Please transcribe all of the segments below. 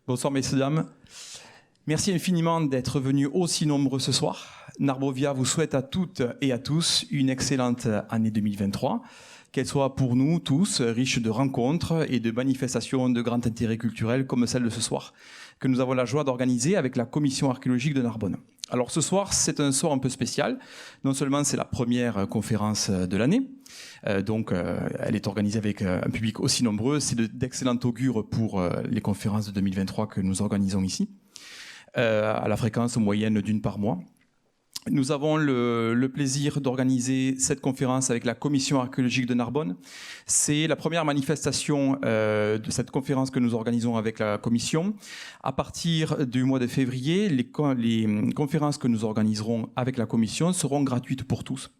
Bonsoir messieurs, dames. Merci infiniment d'être venus aussi nombreux ce soir. Narbovia vous souhaite à toutes et à tous une excellente année 2023. Qu'elle soit pour nous tous riche de rencontres et de manifestations de grand intérêt culturel comme celle de ce soir, que nous avons la joie d'organiser avec la Commission archéologique de Narbonne. Alors ce soir, c'est un soir un peu spécial. Non seulement c'est la première conférence de l'année, elle est organisée avec un public aussi nombreux. C'est d'excellent augure pour les conférences de 2023 que nous organisons ici, à la fréquence moyenne d'une par mois. Nous avons le plaisir d'organiser cette conférence avec la Commission archéologique de Narbonne. C'est la première manifestation de cette conférence que nous organisons avec la Commission. À partir du mois de février, les conférences que nous organiserons avec la Commission seront gratuites pour tous.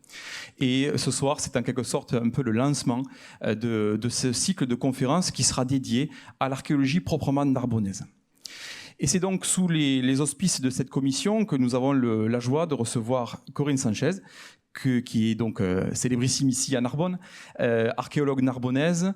Et ce soir, c'est en quelque sorte un peu le lancement de ce cycle de conférences qui sera dédié à l'archéologie proprement narbonnaise. Et c'est donc sous les auspices de cette commission que nous avons la joie de recevoir Corinne Sanchez, qui est donc célébrissime ici à Narbonne, archéologue narbonnaise,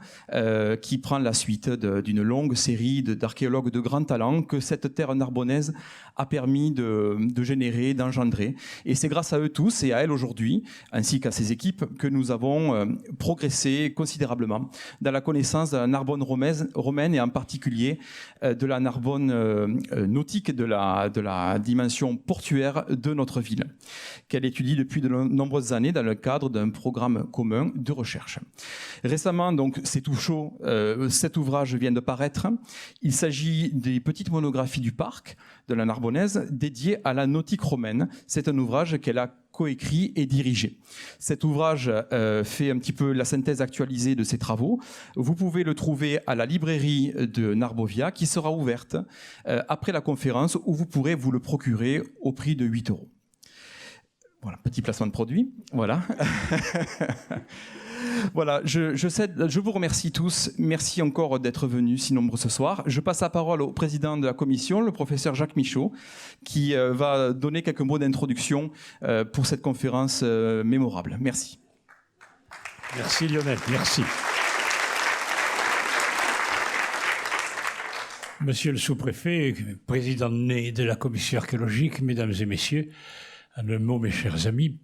qui prend la suite d'une longue série d'archéologues de grand talent que cette terre narbonnaise a permis de générer, d'engendrer. Et c'est grâce à eux tous et à elle aujourd'hui, ainsi qu'à ses équipes, que nous avons progressé considérablement dans la connaissance de la Narbonne romaine et en particulier de la Narbonne nautique, de la dimension portuaire de notre ville, qu'elle étudie depuis de nombreuses années dans le cadre d'un programme commun de recherche. Récemment, donc, c'est tout chaud, cet ouvrage vient de paraître. Il s'agit des petites monographies du parc de la Narbonnaise dédiées à la nautique romaine. C'est un ouvrage qu'elle a coécrit et dirigé. Cet ouvrage fait un petit peu la synthèse actualisée de ses travaux. Vous pouvez le trouver à la librairie de Narbovia qui sera ouverte après la conférence où vous pourrez vous le procurer au prix de 8 €. Voilà, petit placement de produit. Voilà. Voilà, je vous remercie tous. Merci encore d'être venus si nombreux ce soir. Je passe la parole au président de la commission, le professeur Jacques Michaud, qui va donner quelques mots d'introduction pour cette conférence mémorable. Merci. Merci Lionel, merci. Monsieur le sous-préfet, président né de la commission archéologique, mesdames et messieurs, en un mot, mes chers amis,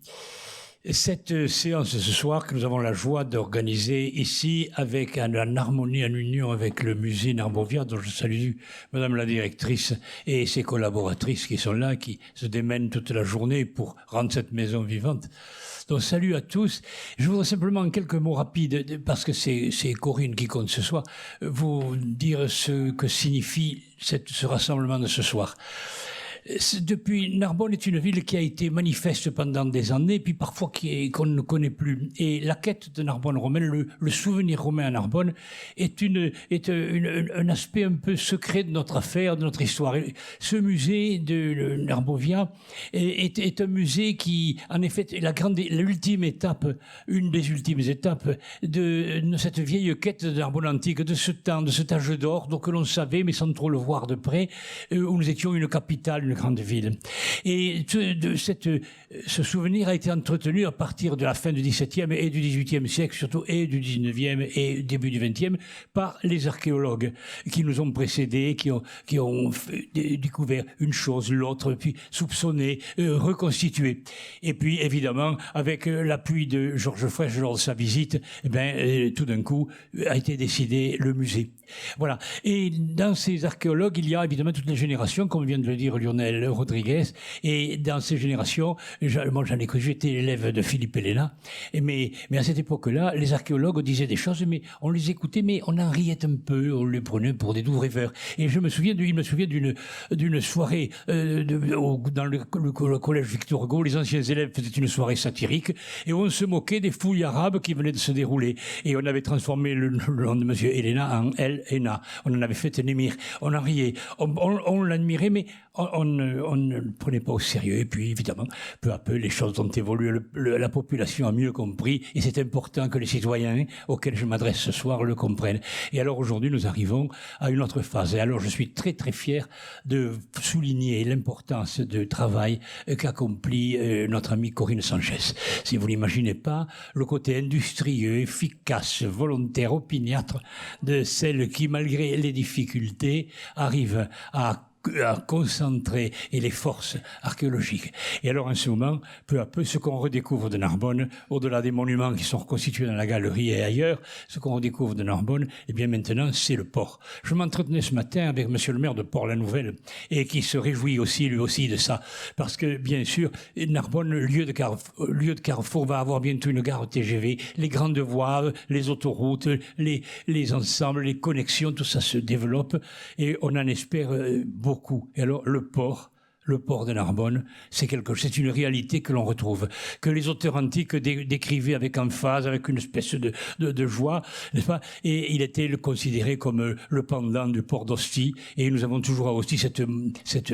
cette séance de ce soir que nous avons la joie d'organiser ici avec en harmonie, en union avec le musée Narbovia, dont je salue Madame la directrice et ses collaboratrices qui sont là, qui se démènent toute la journée pour rendre cette maison vivante. Donc salut à tous. Je voudrais simplement en quelques mots rapides, parce que c'est Corinne qui compte ce soir, vous dire ce que signifie ce rassemblement de ce soir. Depuis, Narbonne est une ville qui a été manifeste pendant des années, puis parfois qu'on ne connaît plus. Et la quête de Narbonne romaine, le souvenir romain à Narbonne, est un aspect un peu secret de notre affaire, de notre histoire. Et ce musée de Narbovia est un musée qui, en effet, est l'ultime étape, une des ultimes étapes de cette vieille quête de Narbonne antique, de ce temps, de cet âge d'or, donc que l'on savait, mais sans trop le voir de près, où nous étions une capitale, une grande ville. Et ce souvenir a été entretenu à partir de la fin du XVIIe et du XVIIIe siècle, surtout, et du XIXe et début du XXe, par les archéologues qui nous ont précédés, qui ont découvert une chose, l'autre, puis soupçonné, reconstitué. Et puis, évidemment, avec l'appui de Georges Frêche lors de sa visite, tout d'un coup, a été décidé le musée. Voilà. Et dans ces archéologues, il y a évidemment toutes les générations, comme vient de le dire Lionel Rodriguez. Et dans ces générations, moi j'en ai connu, j'étais l'élève de Philippe Elena. Mais à cette époque-là, les archéologues disaient des choses, mais on les écoutait, mais on en riait un peu, on les prenait pour des doux rêveurs. Et il me souviens d'une soirée dans le collège Victor Hugo. Les anciens élèves faisaient une soirée satirique et on se moquait des fouilles arabes qui venaient de se dérouler. Et on avait transformé le nom de monsieur Elena en El Ena. On en avait fait un émir. On en riait. On l'admirait, mais on ne le prenait pas au sérieux. Et puis, évidemment, peu à peu, les choses ont évolué. La population a mieux compris. Et c'est important que les citoyens auxquels je m'adresse ce soir le comprennent. Et alors, aujourd'hui, nous arrivons à une autre phase. Et alors, je suis très, très fier de souligner l'importance du travail qu'accomplit notre amie Corinne Sanchez. Si vous n'imaginez pas, le côté industrieux, efficace, volontaire, opiniâtre de celle qui, malgré les difficultés, arrive à concentrer et les forces archéologiques. Et alors, en ce moment, peu à peu, ce qu'on redécouvre de Narbonne, au-delà des monuments qui sont reconstitués dans la galerie et ailleurs, ce qu'on redécouvre de Narbonne, eh bien maintenant, c'est le port. Je m'entretenais ce matin avec monsieur le maire de Port-la-Nouvelle et qui se réjouit aussi, lui aussi, de ça. Parce que, bien sûr, Narbonne, lieu de carrefour, va avoir bientôt une gare TGV, les grandes voies, les autoroutes, les ensembles, les connexions, tout ça se développe et on en espère beaucoup. Et alors, le port de Narbonne, c'est une réalité que l'on retrouve, que les auteurs antiques décrivaient avec emphase, avec une espèce de joie, n'est-ce pas? Et il était considéré comme le pendant du port d'Ostie. Et nous avons toujours à Ostie cette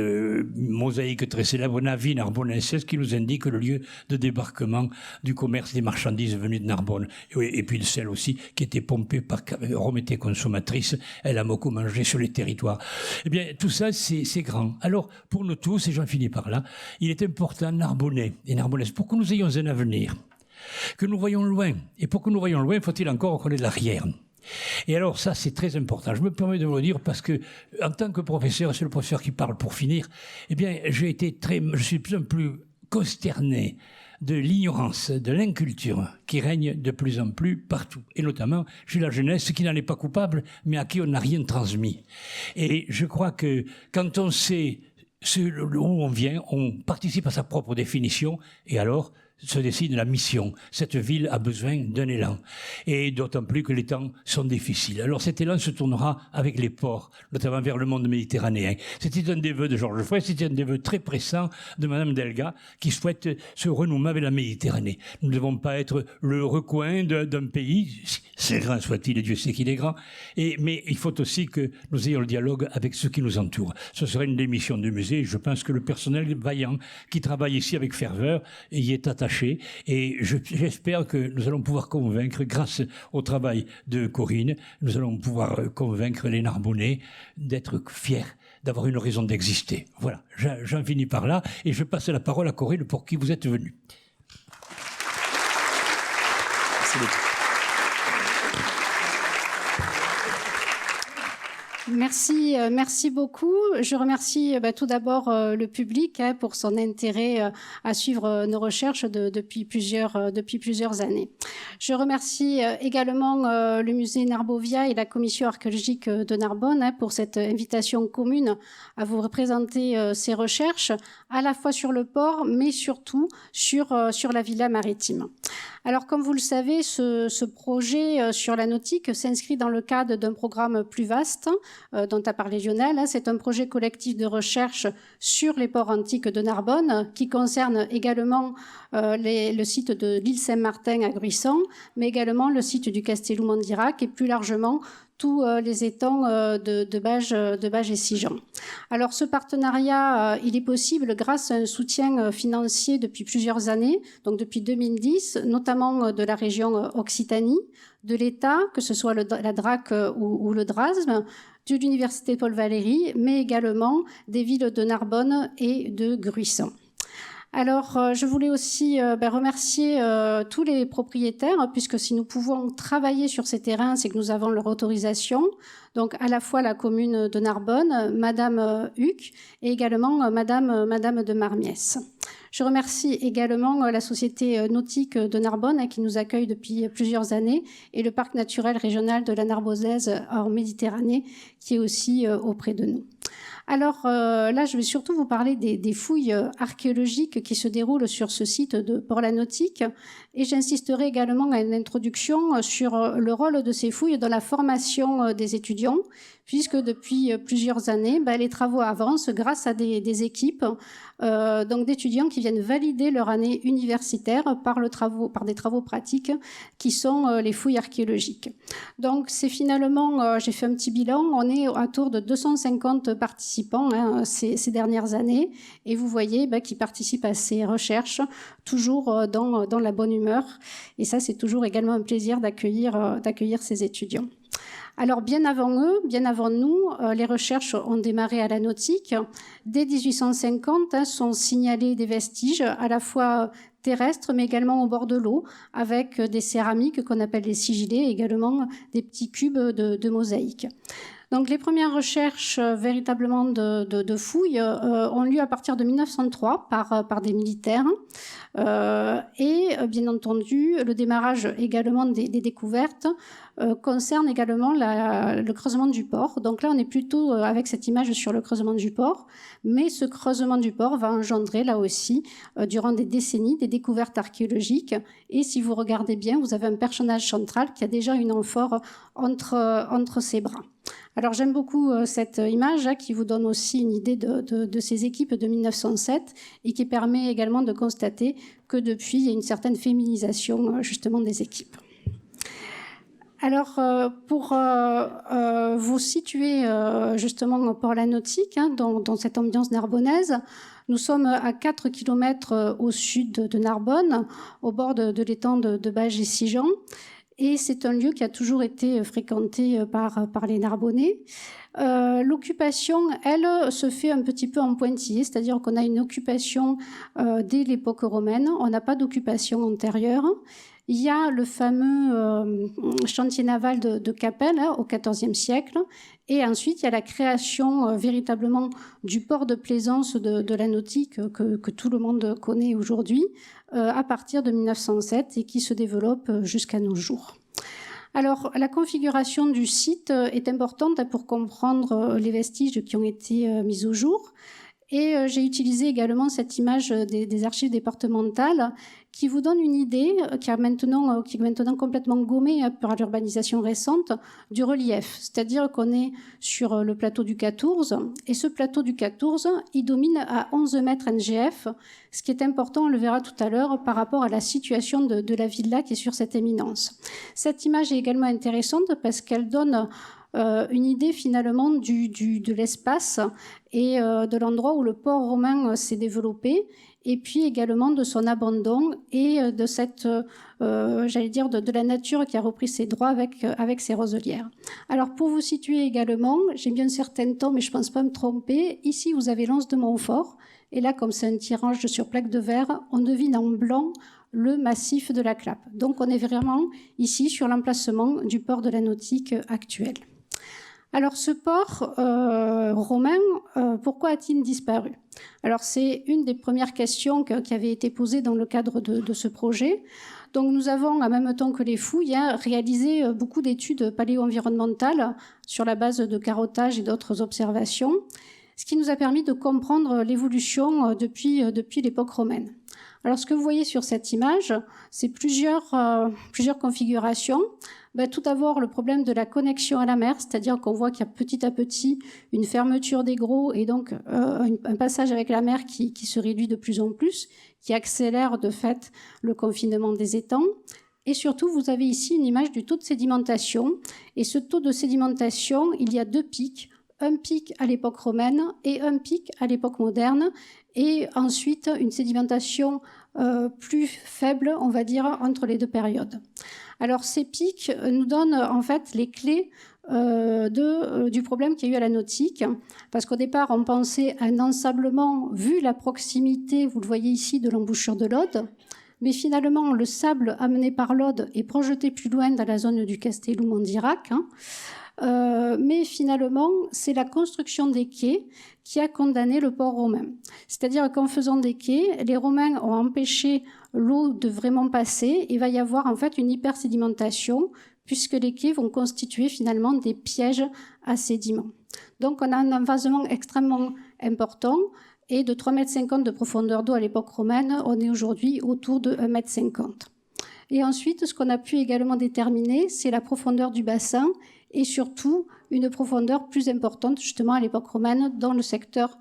mosaïque très célèbre, Navie narbonensis, qui nous indique le lieu de débarquement du commerce des marchandises venues de Narbonne. Et puis de celle aussi qui était pompée par Rome était consommatrice. Elle a beaucoup mangé sur les territoires. Eh bien, tout ça, c'est grand. Alors, pour nous tous, et j'en finis par là, il est important, Narbonnais et Narbonnaises, pour que nous ayons un avenir, que nous voyons loin. Et pour que nous voyons loin, faut-il encore connaître l'arrière. Et alors ça, c'est très important. Je me permets de vous le dire parce que, en tant que professeur, c'est le professeur qui parle pour finir, eh bien, je suis de plus en plus consterné de l'ignorance, de l'inculture qui règne de plus en plus partout. Et notamment chez la jeunesse qui n'en est pas coupable, mais à qui on n'a rien transmis. Et je crois que quand on sait où on vient, on participe à sa propre définition, et alors se décide la mission. Cette ville a besoin d'un élan, et d'autant plus que les temps sont difficiles. Alors cet élan se tournera avec les ports, notamment vers le monde méditerranéen. C'était un des vœux de Georges Fouet, c'était un des vœux très pressants de Madame Delga, qui souhaite ce renouement avec la Méditerranée. Nous ne devons pas être le recoin d'un pays, c'est grand soit-il, et Dieu sait qu'il est grand, mais il faut aussi que nous ayons le dialogue avec ceux qui nous entourent. Ce serait une des missions du musée, je pense que le personnel vaillant qui travaille ici avec ferveur y est attaché. Et j'espère que nous allons pouvoir convaincre, grâce au travail de Corinne, nous allons pouvoir convaincre les Narbonnais d'être fiers, d'avoir une raison d'exister. Voilà, j'en finis par là et je passe la parole à Corinne pour qui vous êtes venu. Merci beaucoup. Merci beaucoup. Je remercie tout d'abord le public pour son intérêt à suivre nos recherches depuis plusieurs années. Je remercie également le musée Narbovia et la commission archéologique de Narbonne pour cette invitation commune à vous représenter ces recherches, à la fois sur le port, mais surtout sur la villa maritime. Alors, comme vous le savez, ce projet sur la nautique s'inscrit dans le cadre d'un programme plus vaste dont a parlé Lionel. C'est un projet collectif de recherche sur les ports antiques de Narbonne qui concerne également le site de l'île Saint-Martin à Gruissan, mais également le site du Castellum Mandirac et plus largement tous les étangs de Bages et Sigean. Alors ce partenariat, il est possible grâce à un soutien financier depuis plusieurs années, donc depuis 2010, notamment de la région Occitanie, de l'État, que ce soit la DRAC ou le DRASM, de l'Université Paul Valéry, mais également des villes de Narbonne et de Gruissan. Alors, je voulais aussi remercier tous les propriétaires, puisque si nous pouvons travailler sur ces terrains, c'est que nous avons leur autorisation. Donc, à la fois la commune de Narbonne, Madame Huc, et également Madame de Marmiès. Je remercie également la Société nautique de Narbonne qui nous accueille depuis plusieurs années et le Parc naturel régional de la Narbosaise en Méditerranée qui est aussi auprès de nous. Alors là, je vais surtout vous parler des fouilles archéologiques qui se déroulent sur ce site de Port-la-Nautique et j'insisterai également à une introduction sur le rôle de ces fouilles dans la formation des étudiants puisque depuis plusieurs années, les travaux avancent grâce à des équipes donc d'étudiants qui viennent valider leur année universitaire par des travaux pratiques qui sont les fouilles archéologiques. Donc c'est finalement, j'ai fait un petit bilan, on est autour de 250 participants participants ces dernières années. Et vous voyez qu'ils participent à ces recherches, toujours dans la bonne humeur. Et ça, c'est toujours également un plaisir d'accueillir ces étudiants. Alors, bien avant eux, bien avant nous, les recherches ont démarré à la nautique. Dès 1850, sont signalés des vestiges, à la fois terrestres, mais également au bord de l'eau, avec des céramiques qu'on appelle les sigillés, également des petits cubes de mosaïque. Donc, les premières recherches véritablement de fouilles ont lieu à partir de 1903 par des militaires. Et bien entendu, le démarrage également des découvertes concerne également le creusement du port. Donc là, on est plutôt avec cette image sur le creusement du port, mais ce creusement du port va engendrer là aussi, durant des décennies, des découvertes archéologiques. Et si vous regardez bien, vous avez un personnage central qui a déjà une amphore entre ses bras. Alors j'aime beaucoup cette image qui vous donne aussi une idée de ces équipes de 1907 et qui permet également de constater que depuis, il y a une certaine féminisation justement des équipes. Alors, pour vous situer justement au Port-la Nautique, dans cette ambiance narbonnaise, nous sommes à 4 km au sud de Narbonne, au bord de l'étang de Bages-et-Sigean. Et c'est un lieu qui a toujours été fréquenté par les Narbonnais. L'occupation, elle, se fait un petit peu en pointillé, c'est-à-dire qu'on a une occupation dès l'époque romaine, on n'a pas d'occupation antérieure. Il y a le fameux chantier naval de Capelle au XIVe siècle, et ensuite il y a la création véritablement du port de plaisance de la nautique que tout le monde connaît aujourd'hui, à partir de 1907 et qui se développe jusqu'à nos jours. Alors, la configuration du site est importante pour comprendre les vestiges qui ont été mis au jour. Et j'ai utilisé également cette image des archives départementales qui vous donne une idée, qui est maintenant complètement gommée par l'urbanisation récente, du relief. C'est-à-dire qu'on est sur le plateau du 14, et ce plateau du 14, il domine à 11 mètres NGF, ce qui est important, on le verra tout à l'heure, par rapport à la situation de la villa qui est sur cette éminence. Cette image est également intéressante parce qu'elle donne une idée finalement de l'espace et de l'endroit où le port romain s'est développé, et puis également de son abandon et de cette, de la nature qui a repris ses droits avec ses roselières. Alors pour vous situer également, j'ai mis un certain temps, mais je ne pense pas me tromper, ici vous avez l'anse de Montfort, et là comme c'est un tirage sur plaque de verre, on devine en blanc le massif de la Clappe. Donc on est vraiment ici sur l'emplacement du port de la Nautique actuel. Alors ce port romain, pourquoi a-t-il disparu? Alors c'est une des premières questions qui avait été posée dans le cadre de ce projet. Donc nous avons, en même temps que les fouilles, réalisé beaucoup d'études paléo-environnementales sur la base de carottage et d'autres observations, ce qui nous a permis de comprendre l'évolution depuis l'époque romaine. Alors ce que vous voyez sur cette image, c'est plusieurs configurations. Tout d'abord, le problème de la connexion à la mer, c'est-à-dire qu'on voit qu'il y a petit à petit une fermeture des Gros et donc un passage avec la mer qui se réduit de plus en plus, qui accélère de fait le confinement des étangs. Et surtout, vous avez ici une image du taux de sédimentation. Et ce taux de sédimentation, il y a 2 pics. Un pic à l'époque romaine et un pic à l'époque moderne. Et ensuite, une sédimentation plus faible, on va dire, entre les 2 périodes. Alors, ces pics nous donnent en fait les clés du problème qu'il y a eu à la nautique, parce qu'au départ, on pensait à un ensablement, vu la proximité, vous le voyez ici, de l'embouchure de l'Aude, mais finalement, le sable amené par l'Aude est projeté plus loin dans la zone du Castellum-Mondirac, mais finalement, c'est la construction des quais qui a condamné le port romain. C'est-à-dire qu'en faisant des quais, les Romains ont empêché l'eau de vraiment passer. Il va y avoir en fait une hypersédimentation puisque les quais vont constituer finalement des pièges à sédiments. Donc on a un envasement extrêmement important et de 3,50 m de profondeur d'eau à l'époque romaine, on est aujourd'hui autour de 1,50 m. Et ensuite, ce qu'on a pu également déterminer, c'est la profondeur du bassin et surtout une profondeur plus importante justement à l'époque romaine dans le secteur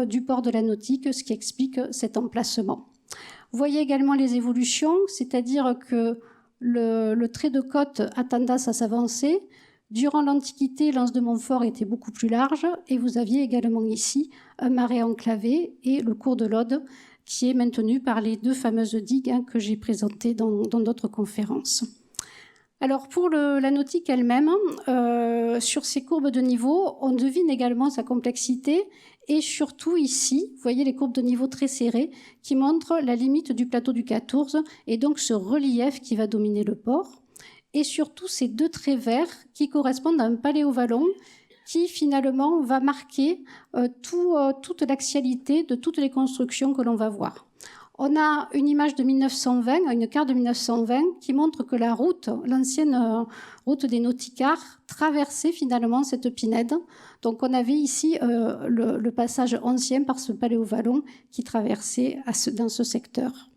du port de la Nautique, ce qui explique cet emplacement. Vous voyez également les évolutions, c'est-à-dire que le trait de côte a tendance à s'avancer, Durant l'Antiquité, l'anse de Montfort était beaucoup plus large et vous aviez également ici un marais enclavé et le cours de l'Aude qui est maintenu par les 2 fameuses digues que j'ai présentées dans d'autres conférences. Alors pour la nautique elle-même, sur ces courbes de niveau, on devine également sa complexité et surtout ici, vous voyez les courbes de niveau très serrées qui montrent la limite du plateau du 14 et donc ce relief qui va dominer le port et surtout ces 2 traits verts qui correspondent à un paléovallon qui finalement va marquer toute l'axialité de toutes les constructions que l'on va voir. On a une image de 1920, une carte de 1920 qui montre que la route, l'ancienne route des nauticards, traversait finalement cette pinède. Donc on avait ici le passage ancien par ce paléovallon qui traversait dans ce secteur.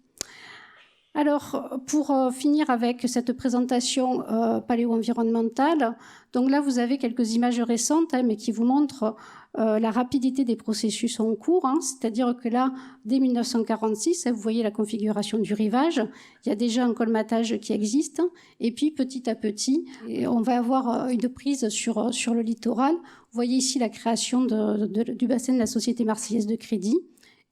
Alors, pour finir avec cette présentation paléo-environnementale, donc là, vous avez quelques images récentes, mais qui vous montrent la rapidité des processus en cours. C'est-à-dire que là, dès 1946, vous voyez la configuration du rivage. Il y a déjà un colmatage qui existe. Et puis, petit à petit, on va avoir une prise sur le littoral. Vous voyez ici la création du bassin de la Société Marseillaise de Crédit.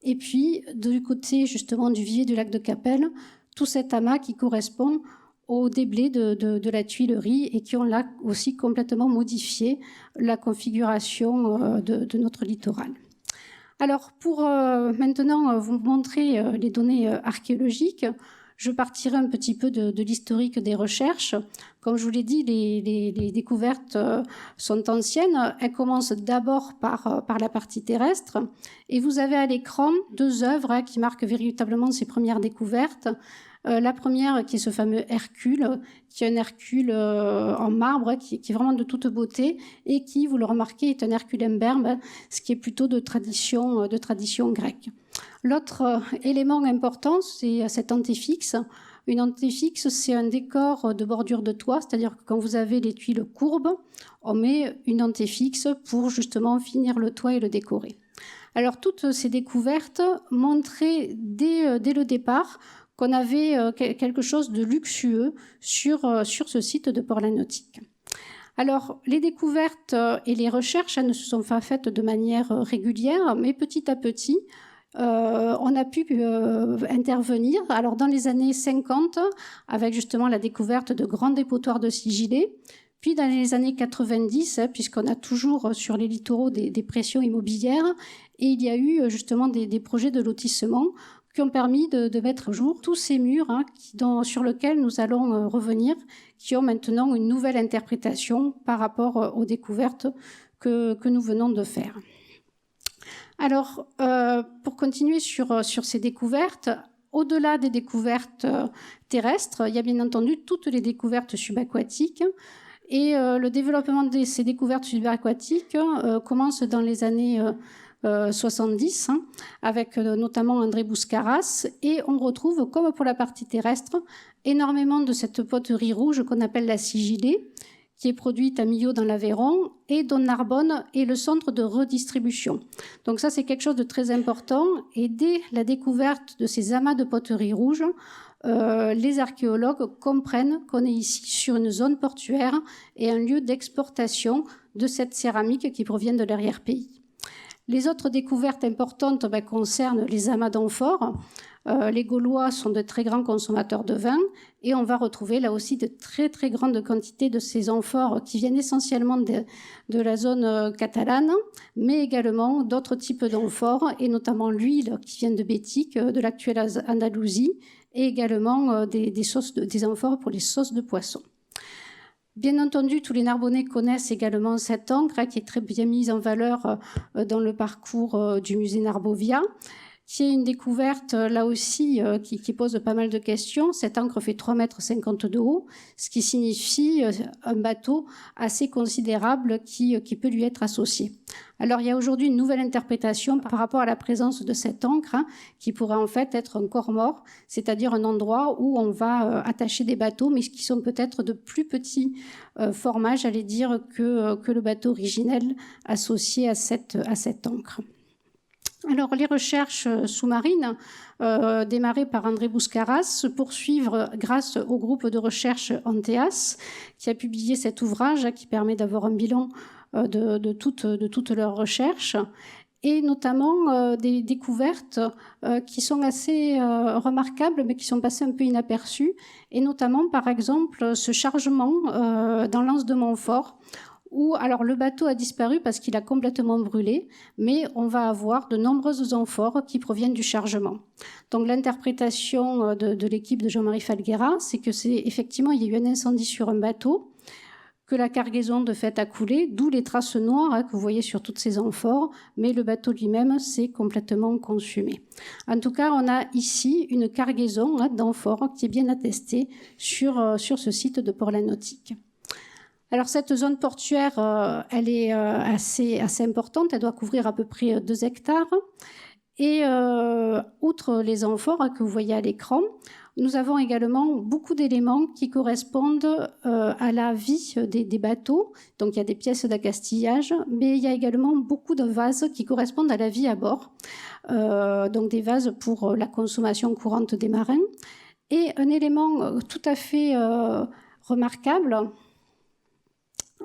Et puis, du côté, justement, du vivier du lac de Capelle, tout cet amas qui correspond aux déblais de la Tuilerie et qui ont là aussi complètement modifié la configuration de notre littoral. Alors, pour maintenant vous montrer les données archéologiques, je partirai un petit peu de l'historique des recherches. Comme je vous l'ai dit, les découvertes sont anciennes. Elles commencent d'abord par la partie terrestre. Et vous avez à l'écran 2 œuvres qui marquent véritablement ces premières découvertes. La première, qui est ce fameux Hercule, qui est un Hercule en marbre, qui est vraiment de toute beauté, et qui, vous le remarquez, est un Hercule imberbe, ce qui est plutôt de tradition grecque. L'autre élément important, c'est cet antéfixe. Une antéfixe, c'est un décor de bordure de toit, c'est-à-dire que quand vous avez les tuiles courbes, on met une antéfixe pour justement finir le toit et le décorer. Alors, toutes ces découvertes montraient dès le départ qu'on avait quelque chose de luxueux sur ce site de Port-la-Nautique. Alors, les découvertes et les recherches ne se sont pas faites de manière régulière, mais petit à petit, on a pu intervenir. Alors, dans les années 50, avec justement la découverte de grands dépotoirs de sigillés, puis dans les années 90, puisqu'on a toujours sur les littoraux des pressions immobilières, et il y a eu justement des projets de lotissement qui ont permis de mettre à jour tous ces murs sur lesquels nous allons revenir, qui ont maintenant une nouvelle interprétation par rapport aux découvertes que nous venons de faire. Alors, pour continuer sur ces découvertes, au-delà des découvertes terrestres, il y a bien entendu toutes les découvertes subaquatiques. Et le développement de ces découvertes subaquatiques commence dans les années 70, avec notamment André Bouscaras, et on retrouve, comme pour la partie terrestre, énormément de cette poterie rouge qu'on appelle la sigillée, qui est produite à Millau dans l'Aveyron, et dont Narbonne est le centre de redistribution. Donc ça, c'est quelque chose de très important, et dès la découverte de ces amas de poterie rouge, les archéologues comprennent qu'on est ici sur une zone portuaire et un lieu d'exportation de cette céramique qui provient de l'arrière-pays. Les autres découvertes importantes concernent les amas d'amphores. Les Gaulois sont de très grands consommateurs de vin et on va retrouver là aussi de très très grandes quantités de ces amphores qui viennent essentiellement de la zone catalane, mais également d'autres types d'amphores et notamment l'huile qui vient de Bétique, de l'actuelle Andalousie, et également des amphores pour les sauces de poisson. Bien entendu, tous les Narbonnais connaissent également cette encre qui est très bien mise en valeur dans le parcours du musée Narbovia, qui est une découverte là aussi qui pose pas mal de questions. Cette encre fait 3,50 m de haut, ce qui signifie un bateau assez considérable qui peut lui être associé. Alors il y a aujourd'hui une nouvelle interprétation par rapport à la présence de cette encre qui pourrait en fait être un corps mort, c'est-à-dire un endroit où on va attacher des bateaux, mais qui sont peut-être de plus petits formats, j'allais dire, que le bateau originel associé à cette encre. Alors, les recherches sous-marines, démarrées par André Bouscaras, se poursuivent grâce au groupe de recherche Anteas, qui a publié cet ouvrage qui permet d'avoir un bilan de toutes leurs recherches, et notamment des découvertes qui sont assez remarquables, mais qui sont passées un peu inaperçues, et notamment, par exemple, ce chargement dans l'anse de Montfort, où alors le bateau a disparu parce qu'il a complètement brûlé, mais on va avoir de nombreuses amphores qui proviennent du chargement. Donc l'interprétation de l'équipe de Jean-Marie Falguera, c'est que c'est effectivement il y a eu un incendie sur un bateau, que la cargaison de fait a coulé, d'où les traces noires que vous voyez sur toutes ces amphores, mais le bateau lui-même s'est complètement consumé. En tout cas, on a ici une cargaison d'amphores qui est bien attestée sur ce site de Port-la-Nautique. Alors cette zone portuaire, elle est assez importante, elle doit couvrir à peu près 2 hectares. Et outre les amphores que vous voyez à l'écran, nous avons également beaucoup d'éléments qui correspondent à la vie des bateaux. Donc il y a des pièces d'accastillage, mais il y a également beaucoup de vases qui correspondent à la vie à bord. Donc des vases pour la consommation courante des marins. Et un élément tout à fait remarquable,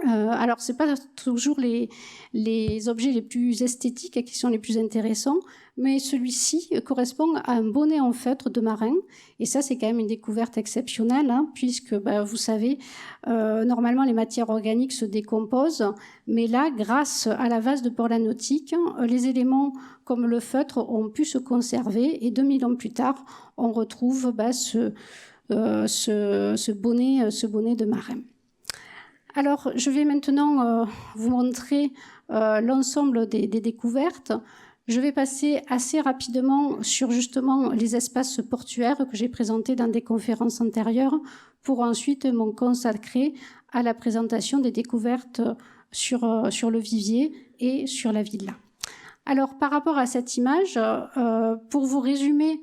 alors, ce n'est pas toujours les objets les plus esthétiques qui sont les plus intéressants, mais celui-ci correspond à un bonnet en feutre de marin. Et ça, c'est quand même une découverte exceptionnelle, puisque, vous savez, normalement, les matières organiques se décomposent. Mais là, grâce à la vase de Port-la-Nautique, les éléments comme le feutre ont pu se conserver. Et 2000 ans plus tard, on retrouve ce bonnet de marin. Alors, je vais maintenant vous montrer l'ensemble des découvertes. Je vais passer assez rapidement sur justement les espaces portuaires que j'ai présentés dans des conférences antérieures pour ensuite me consacrer à la présentation des découvertes sur le Vivier et sur la villa. Alors, par rapport à cette image, pour vous résumer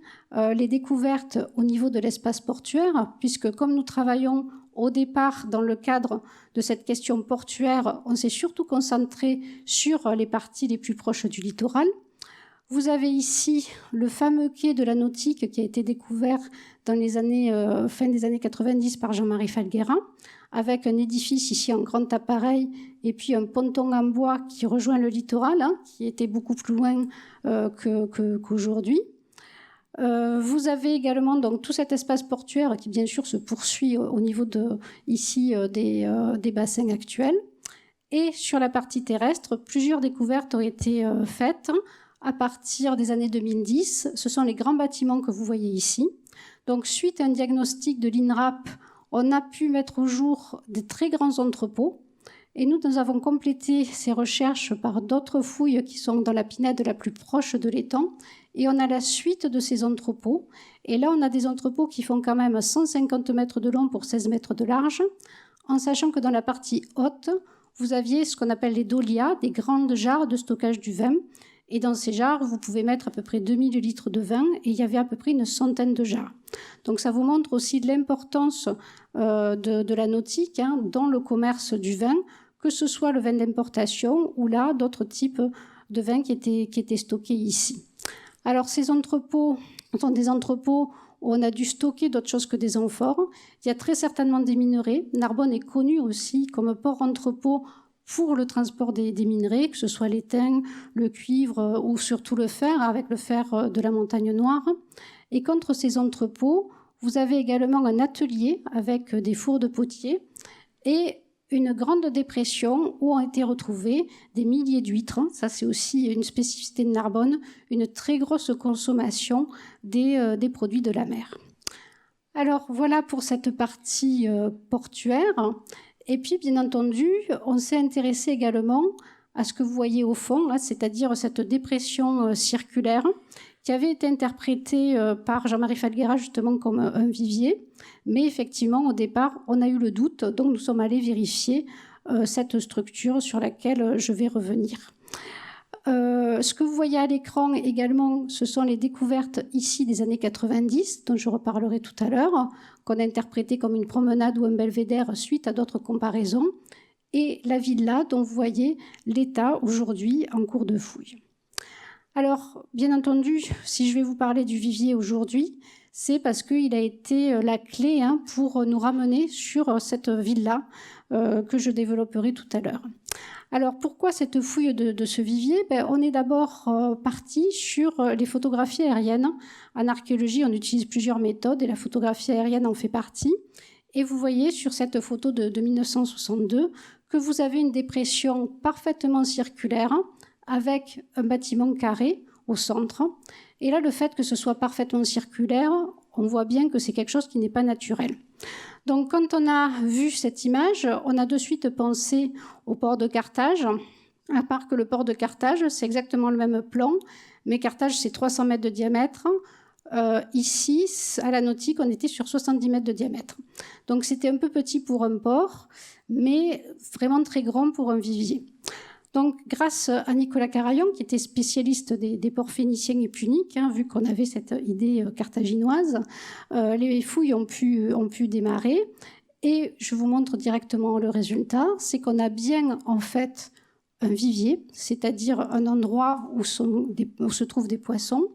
les découvertes au niveau de l'espace portuaire, puisque comme nous travaillons au départ, dans le cadre de cette question portuaire, on s'est surtout concentré sur les parties les plus proches du littoral. Vous avez ici le fameux quai de la Nautique qui a été découvert dans les années, fin des années 90 par Jean-Marie Falguera, avec un édifice ici en grand appareil et puis un ponton en bois qui rejoint le littoral, qui était beaucoup plus loin qu'aujourd'hui. Vous avez également donc tout cet espace portuaire qui bien sûr se poursuit au niveau des bassins actuels. Et sur la partie terrestre, plusieurs découvertes ont été faites à partir des années 2010. Ce sont les grands bâtiments que vous voyez ici. Donc suite à un diagnostic de l'INRAP, on a pu mettre au jour des très grands entrepôts. Et nous avons complété ces recherches par d'autres fouilles qui sont dans la pinède la plus proche de l'étang. Et on a la suite de ces entrepôts. Et là, on a des entrepôts qui font quand même 150 mètres de long pour 16 mètres de large, en sachant que dans la partie haute, vous aviez ce qu'on appelle les dolias, des grandes jarres de stockage du vin. Et dans ces jarres, vous pouvez mettre à peu près 2000 litres de vin, et il y avait à peu près une centaine de jarres. Donc ça vous montre aussi l'importance de la nautique dans le commerce du vin, que ce soit le vin d'importation ou là, d'autres types de vins qui étaient stockés ici. Alors, ces entrepôts sont des entrepôts où on a dû stocker d'autres choses que des amphores. Il y a très certainement des minerais. Narbonne est connu aussi comme port-entrepôt pour le transport des minerais, que ce soit l'étain, le cuivre ou surtout le fer, avec le fer de la Montagne Noire. Et contre ces entrepôts, vous avez également un atelier avec des fours de potier et une grande dépression où ont été retrouvés des milliers d'huîtres. Ça, c'est aussi une spécificité de Narbonne, une très grosse consommation des produits de la mer. Alors, voilà pour cette partie portuaire. Et puis, bien entendu, on s'est intéressé également à ce que vous voyez au fond, c'est-à-dire cette dépression circulaire qui avait été interprétée par Jean-Marie Falguera justement comme un vivier. Mais effectivement, au départ, on a eu le doute, donc nous sommes allés vérifier cette structure sur laquelle je vais revenir. Ce que vous voyez à l'écran également, ce sont les découvertes ici des années 90, dont je reparlerai tout à l'heure, qu'on a interprétées comme une promenade ou un belvédère suite à d'autres comparaisons, et la villa dont vous voyez l'état aujourd'hui en cours de fouille. Alors, bien entendu, si je vais vous parler du vivier aujourd'hui, c'est parce qu'il a été la clé pour nous ramener sur cette ville-là que je développerai tout à l'heure. Alors, pourquoi cette fouille de ce vivier? On est d'abord parti sur les photographies aériennes. En archéologie, on utilise plusieurs méthodes et la photographie aérienne en fait partie. Et vous voyez sur cette photo de 1962 que vous avez une dépression parfaitement circulaire avec un bâtiment carré au centre. Et là, le fait que ce soit parfaitement circulaire, on voit bien que c'est quelque chose qui n'est pas naturel. Donc, quand on a vu cette image, on a de suite pensé au port de Carthage, à part que le port de Carthage, c'est exactement le même plan, mais Carthage, c'est 300 mètres de diamètre. Ici, à la nautique, on était sur 70 mètres de diamètre. Donc, c'était un peu petit pour un port, mais vraiment très grand pour un vivier. Donc, grâce à Nicolas Carayon, qui était spécialiste des ports phéniciens et puniques, vu qu'on avait cette idée carthaginoise, les fouilles ont pu démarrer. Et je vous montre directement le résultat. C'est qu'on a bien, en fait, un vivier, c'est-à-dire un endroit où se trouvent des poissons,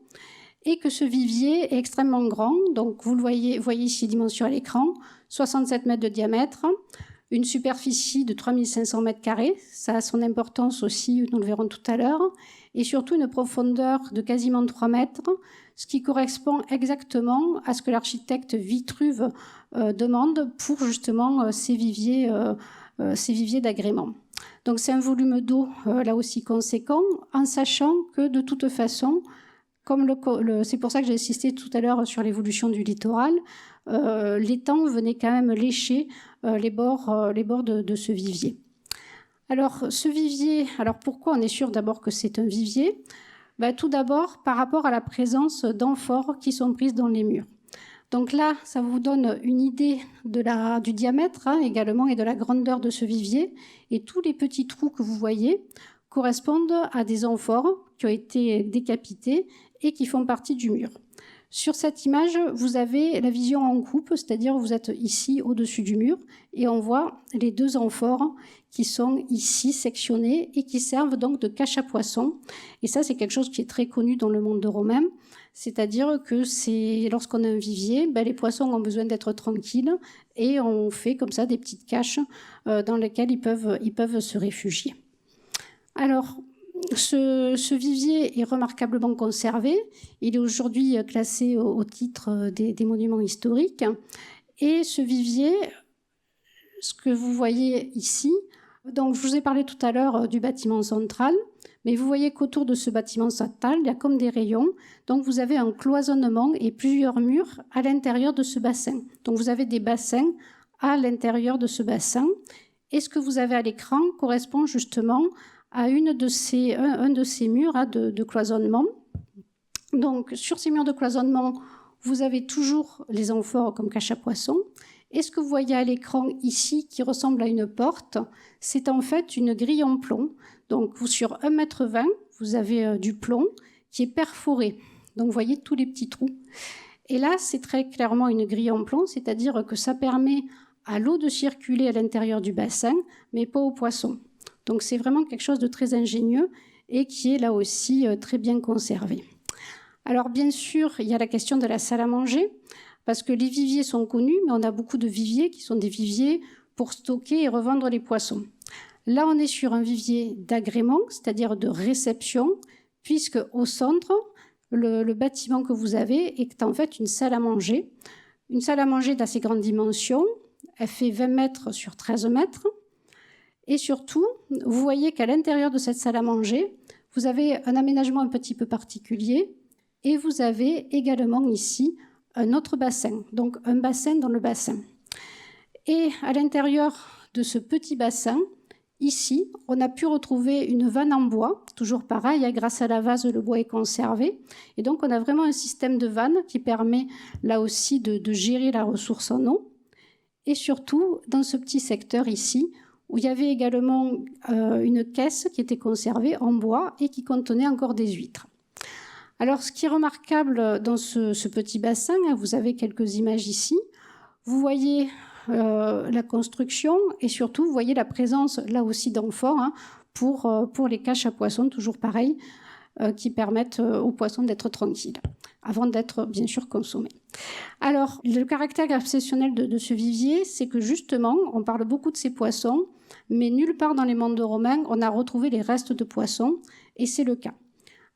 et que ce vivier est extrêmement grand. Donc, vous le voyez ici les dimensions à l'écran, 67 mètres de diamètre, une superficie de 3500 mètres carrés, ça a son importance aussi, nous le verrons tout à l'heure, et surtout une profondeur de quasiment 3 mètres, ce qui correspond exactement à ce que l'architecte Vitruve demande pour justement ces viviers d'agrément. Donc c'est un volume d'eau là aussi conséquent, en sachant que de toute façon, c'est pour ça que j'ai insisté tout à l'heure sur l'évolution du littoral, l'étang venait quand même lécher les bords de ce vivier. Alors, ce vivier, pourquoi on est sûr d'abord que c'est un vivier? Tout d'abord, par rapport à la présence d'amphores qui sont prises dans les murs. Donc là, ça vous donne une idée du diamètre également et de la grandeur de ce vivier. Et tous les petits trous que vous voyez correspondent à des amphores qui ont été décapités et qui font partie du mur. Sur cette image, vous avez la vision en coupe, c'est-à-dire vous êtes ici au-dessus du mur et on voit les deux amphores qui sont ici sectionnés et qui servent donc de cache à poissons. Et ça, c'est quelque chose qui est très connu dans le monde romain, c'est-à-dire que lorsqu'on a un vivier, les poissons ont besoin d'être tranquilles et on fait comme ça des petites caches dans lesquelles ils peuvent se réfugier. Alors, ce vivier est remarquablement conservé. Il est aujourd'hui classé au titre des monuments historiques. Et ce vivier, ce que vous voyez ici, donc je vous ai parlé tout à l'heure du bâtiment central, mais vous voyez qu'autour de ce bâtiment central, il y a comme des rayons. Donc vous avez un cloisonnement et plusieurs murs à l'intérieur de ce bassin. Donc vous avez des bassins à l'intérieur de ce bassin. Et ce que vous avez à l'écran correspond justement à un de ces murs de cloisonnement. Donc, sur ces murs de cloisonnement, vous avez toujours les amphores comme cache à poissons. Et ce que vous voyez à l'écran ici, qui ressemble à une porte, c'est en fait une grille en plomb. Donc, sur 1,20 m, vous avez du plomb qui est perforé. Donc, vous voyez tous les petits trous. Et là, c'est très clairement une grille en plomb, c'est-à-dire que ça permet à l'eau de circuler à l'intérieur du bassin, mais pas aux poissons. Donc c'est vraiment quelque chose de très ingénieux et qui est là aussi très bien conservé. Alors bien sûr, il y a la question de la salle à manger, parce que les viviers sont connus, mais on a beaucoup de viviers qui sont des viviers pour stocker et revendre les poissons. Là, on est sur un vivier d'agrément, c'est-à-dire de réception, puisque au centre, le bâtiment que vous avez est en fait une salle à manger. Une salle à manger d'assez grande dimension, elle fait 20 mètres sur 13 mètres. Et surtout, vous voyez qu'à l'intérieur de cette salle à manger, vous avez un aménagement un petit peu particulier et vous avez également ici un autre bassin, donc un bassin dans le bassin. Et à l'intérieur de ce petit bassin, ici, on a pu retrouver une vanne en bois, toujours pareil, grâce à la vase, le bois est conservé. Et donc, on a vraiment un système de vanne qui permet là aussi de gérer la ressource en eau. Et surtout, dans ce petit secteur ici, où il y avait également une caisse qui était conservée en bois et qui contenait encore des huîtres. Alors, ce qui est remarquable dans ce petit bassin, vous avez quelques images ici, vous voyez la construction et surtout, vous voyez la présence là aussi d'amphores pour les caches à poissons, toujours pareil. qui permettent aux poissons d'être tranquilles, avant d'être bien sûr consommés. Alors, le caractère exceptionnel de ce vivier, c'est que justement, on parle beaucoup de ces poissons, mais nulle part dans les mondes romains, on a retrouvé les restes de poissons, et c'est le cas.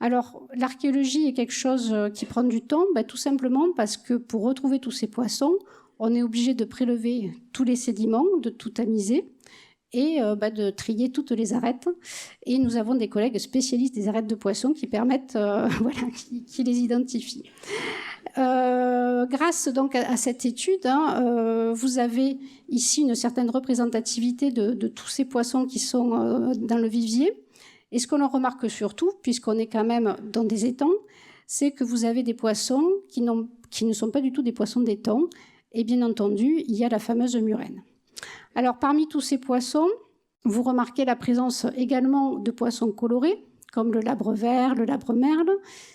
Alors, l'archéologie est quelque chose qui prend du temps, tout simplement parce que pour retrouver tous ces poissons, on est obligé de prélever tous les sédiments, de tout tamiser et de trier toutes les arêtes. Et nous avons des collègues spécialistes des arêtes de poissons qui permettent, qui les identifient. Grâce donc à cette étude, vous avez ici une certaine représentativité de tous ces poissons qui sont dans le vivier. Et ce que l'on remarque surtout, puisqu'on est quand même dans des étangs, c'est que vous avez des poissons qui ne sont pas du tout des poissons d'étang. Et bien entendu, il y a la fameuse murène. Alors, parmi tous ces poissons, vous remarquez la présence également de poissons colorés, comme le labre vert, le labre merle,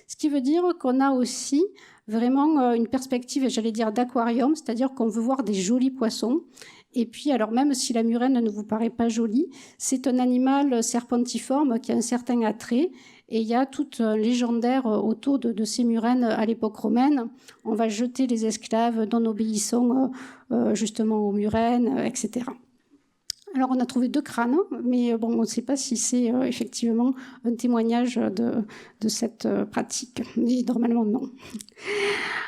ce qui veut dire qu'on a aussi vraiment une perspective, j'allais dire, d'aquarium, c'est-à-dire qu'on veut voir des jolis poissons. Et puis, alors même si la murène ne vous paraît pas jolie, c'est un animal serpentiforme qui a un certain attrait. Et il y a tout un légendaire autour de ces murènes à l'époque romaine. On va jeter les esclaves non obéissant justement aux murènes, etc. Alors, on a trouvé 2 crânes, mais bon, on ne sait pas si c'est effectivement un témoignage de cette pratique. Mais normalement, non.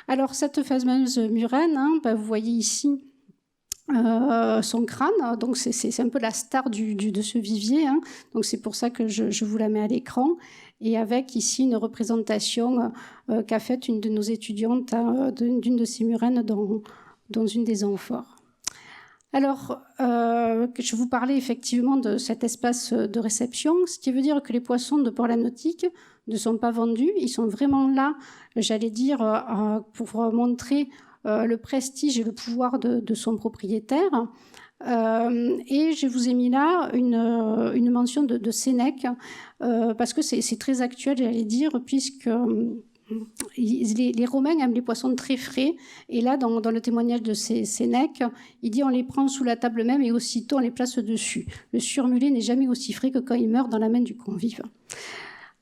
Alors, cette fameuse murène, vous voyez ici son crâne, donc c'est un peu la star de ce vivier, donc c'est pour ça que je vous la mets à l'écran, et avec ici une représentation qu'a faite une de nos étudiantes d'une de ces murènes dans une des amphores. Alors, je vous parlais effectivement de cet espace de réception, ce qui veut dire que les poissons de Port-la Nautique ne sont pas vendus, ils sont vraiment là, j'allais dire, pour montrer le prestige et le pouvoir de son propriétaire. Et je vous ai mis là une mention de Sénèque, parce que c'est très actuel, j'allais dire, puisque les Romains aiment les poissons très frais. Et là, dans le témoignage de Sénèque, il dit on les prend sous la table même et aussitôt on les place dessus. Le surmulé n'est jamais aussi frais que quand il meurt dans la main du convive.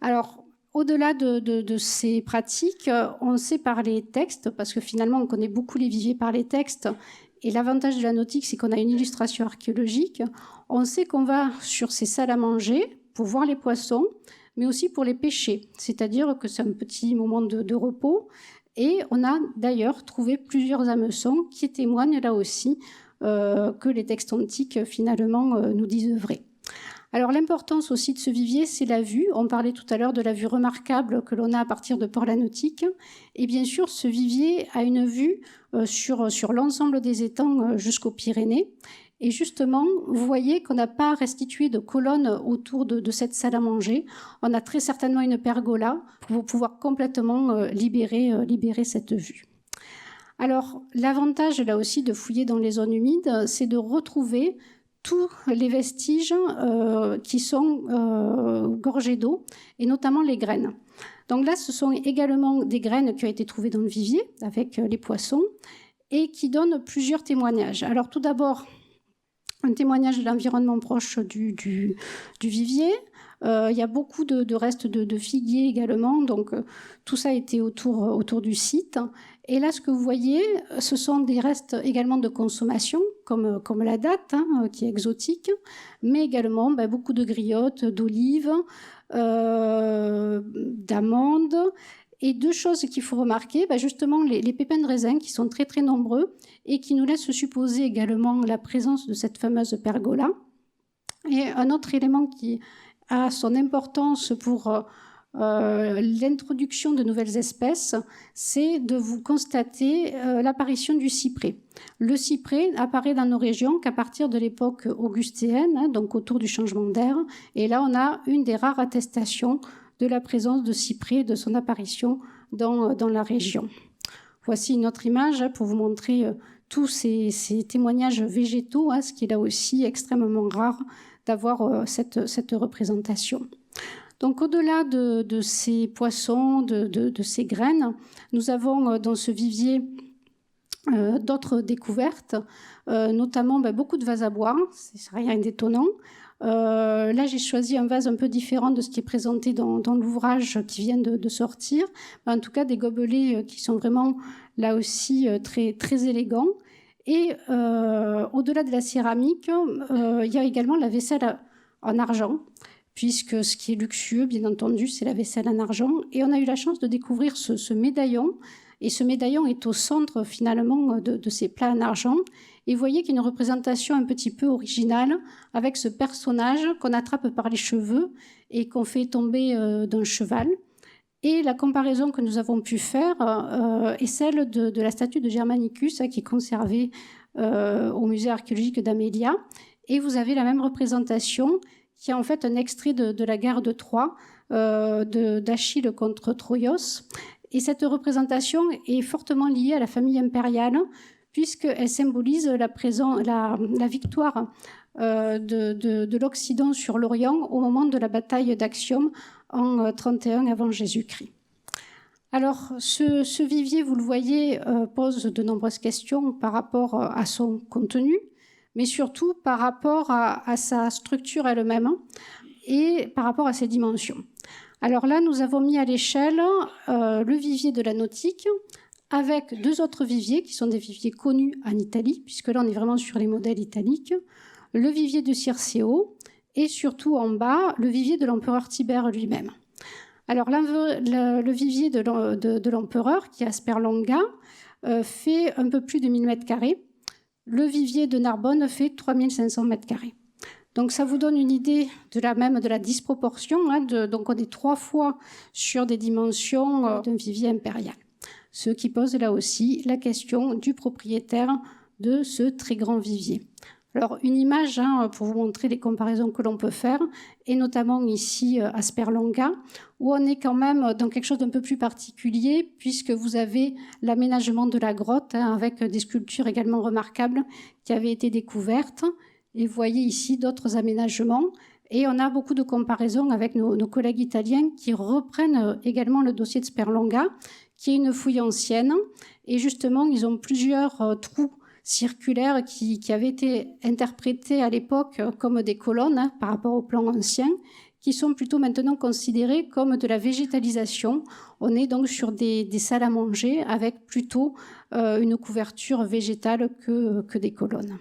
Alors, au-delà de ces pratiques, on sait par les textes, parce que finalement on connaît beaucoup les viviers par les textes, et l'avantage de la nautique, c'est qu'on a une illustration archéologique. On sait qu'on va sur ces salles à manger pour voir les poissons, mais aussi pour les pêcher, c'est-à-dire que c'est un petit moment de repos. Et on a d'ailleurs trouvé plusieurs hameçons qui témoignent là aussi que les textes antiques finalement nous disent vrai. Alors l'importance aussi de ce vivier, c'est la vue. On parlait tout à l'heure de la vue remarquable que l'on a à partir de Port-la Nautique. Et bien sûr, ce vivier a une vue sur l'ensemble des étangs jusqu'aux Pyrénées. Et justement, vous voyez qu'on n'a pas restitué de colonnes autour de cette salle à manger. On a très certainement une pergola pour pouvoir complètement libérer cette vue. Alors, l'avantage là aussi de fouiller dans les zones humides, c'est de retrouver tous les vestiges qui sont gorgés d'eau, et notamment les graines. Donc là, ce sont également des graines qui ont été trouvées dans le vivier avec les poissons et qui donnent plusieurs témoignages. Alors tout d'abord, un témoignage de l'environnement proche du vivier. Il y a beaucoup de restes de figuiers également, donc tout ça était autour du site. Et là, ce que vous voyez, ce sont des restes également de consommation, comme la date, qui est exotique, mais également beaucoup de griottes, d'olives, d'amandes. Et 2 choses qu'il faut remarquer, justement les pépins de raisin qui sont très très nombreux et qui nous laissent supposer également la présence de cette fameuse pergola. Et un autre élément qui a son importance pour l'introduction de nouvelles espèces, c'est de vous constater l'apparition du cyprès. Le cyprès apparaît dans nos régions qu'à partir de l'époque augustéenne, donc autour du changement d'ère. Et là, on a une des rares attestations de la présence de cyprès, de son apparition dans la région. Voici une autre image pour vous montrer tous ces témoignages végétaux, ce qui est là aussi extrêmement rare d'avoir cette représentation. Donc au-delà de ces poissons, de ces graines, nous avons dans ce vivier d'autres découvertes, notamment beaucoup de vases à bois, c'est rien d'étonnant. Là, j'ai choisi un vase un peu différent de ce qui est présenté dans l'ouvrage qui vient de sortir. En tout cas, des gobelets qui sont vraiment, là aussi, très, très élégants. Et au-delà de la céramique, il y a également la vaisselle en argent, puisque ce qui est luxueux, bien entendu, c'est la vaisselle en argent. Et on a eu la chance de découvrir ce médaillon. Et ce médaillon est au centre, finalement, de ces plats en argent. Et vous voyez qu'il y a une représentation un petit peu originale avec ce personnage qu'on attrape par les cheveux et qu'on fait tomber d'un cheval. Et la comparaison que nous avons pu faire est celle de la statue de Germanicus qui est conservée au musée archéologique d'Amélia. Et vous avez la même représentation qui est en fait un extrait de la guerre de Troie, d'Achille contre Troïos. Et cette représentation est fortement liée à la famille impériale, puisqu'elle symbolise la victoire de l'Occident sur l'Orient au moment de la bataille d'Actium en 31 avant Jésus-Christ. Alors, ce vivier, vous le voyez, pose de nombreuses questions par rapport à son contenu, mais surtout par rapport à sa structure elle-même et par rapport à ses dimensions. Alors là, nous avons mis à l'échelle le vivier de la nautique avec deux autres viviers qui sont des viviers connus en Italie, puisque là, on est vraiment sur les modèles italiques, le vivier de Circeo et surtout en bas, le vivier de l'empereur Tibère lui-même. Alors, le vivier de l'empereur, qui est à Sperlonga, fait un peu plus de 1000 m². Le vivier de Narbonne fait 3500 m². Donc, ça vous donne une idée de la disproportion. Donc, on est 3 fois sur des dimensions d'un vivier impérial. Ce qui pose là aussi la question du propriétaire de ce très grand vivier. Alors, une image pour vous montrer les comparaisons que l'on peut faire, et notamment ici à Sperlonga, où on est quand même dans quelque chose d'un peu plus particulier, puisque vous avez l'aménagement de la grotte, avec des sculptures également remarquables qui avaient été découvertes. Et vous voyez ici d'autres aménagements. Et on a beaucoup de comparaisons avec nos collègues italiens qui reprennent également le dossier de Sperlonga, qui est une fouille ancienne. Et justement, ils ont plusieurs trous circulaires qui avaient été interprétés à l'époque comme des colonnes par rapport au plan ancien, qui sont plutôt maintenant considérés comme de la végétalisation. On est donc sur des salles à manger avec plutôt une couverture végétale que des colonnes.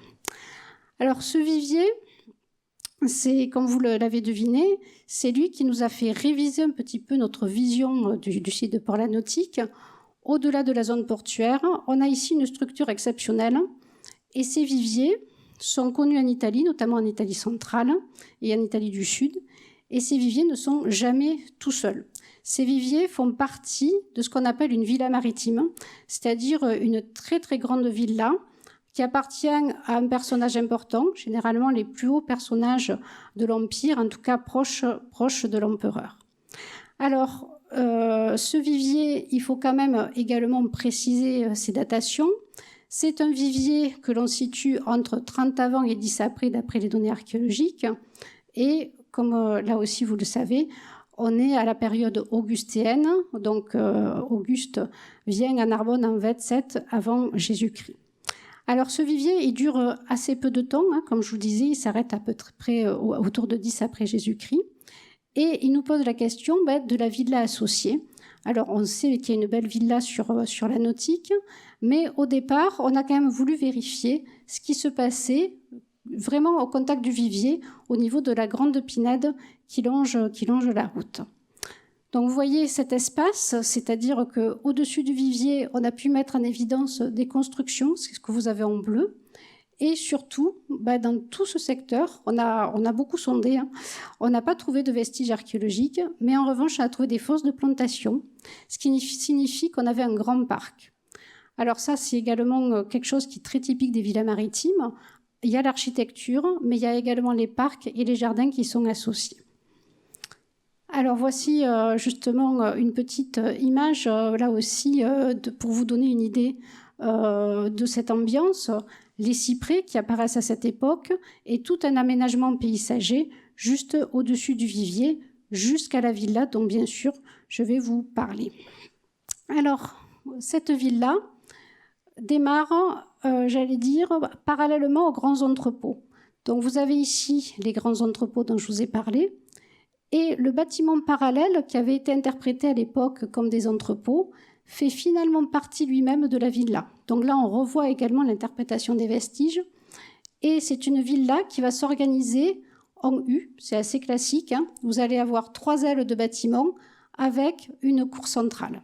Alors ce vivier, c'est, comme vous l'avez deviné, c'est lui qui nous a fait réviser un petit peu notre vision du site de Port-la-Nautique. Au-delà de la zone portuaire, on a ici une structure exceptionnelle et ces viviers sont connus en Italie, notamment en Italie centrale et en Italie du Sud. Et ces viviers ne sont jamais tout seuls. Ces viviers font partie de ce qu'on appelle une villa maritime, c'est-à-dire une très très grande villa qui appartient à un personnage important, généralement les plus hauts personnages de l'Empire, en tout cas proches de l'empereur. Alors, ce vivier, il faut quand même également préciser ses datations. C'est un vivier que l'on situe entre 30 avant et 10 après, d'après les données archéologiques. Et comme là aussi vous le savez, on est à la période augustéenne. Donc, Auguste vient à Narbonne en 27 avant Jésus-Christ. Alors, ce vivier, il dure assez peu de temps. Comme je vous disais, il s'arrête à peu près autour de 10 après Jésus-Christ. Et il nous pose la question de la villa associée. Alors, on sait qu'il y a une belle villa sur la nautique, mais au départ, on a quand même voulu vérifier ce qui se passait vraiment au contact du vivier, au niveau de la grande pinède qui longe la route. Donc, vous voyez cet espace, c'est-à-dire qu'au-dessus du vivier, on a pu mettre en évidence des constructions, c'est ce que vous avez en bleu. Et surtout, dans tout ce secteur, on a beaucoup sondé. On n'a pas trouvé de vestiges archéologiques, mais en revanche, on a trouvé des fosses de plantation, ce qui signifie qu'on avait un grand parc. Alors ça, c'est également quelque chose qui est très typique des villas maritimes. Il y a l'architecture, mais il y a également les parcs et les jardins qui sont associés. Alors voici justement une petite image, là aussi, pour vous donner une idée de cette ambiance. Les cyprès qui apparaissent à cette époque et tout un aménagement paysager juste au-dessus du vivier jusqu'à la villa dont bien sûr je vais vous parler. Alors cette villa démarre, j'allais dire, parallèlement aux grands entrepôts. Donc vous avez ici les grands entrepôts dont je vous ai parlé, et le bâtiment parallèle qui avait été interprété à l'époque comme des entrepôts fait finalement partie lui-même de la villa. Donc là, on revoit également l'interprétation des vestiges, et c'est une villa qui va s'organiser en U, c'est assez classique, hein. Vous allez avoir 3 ailes de bâtiment avec une cour centrale.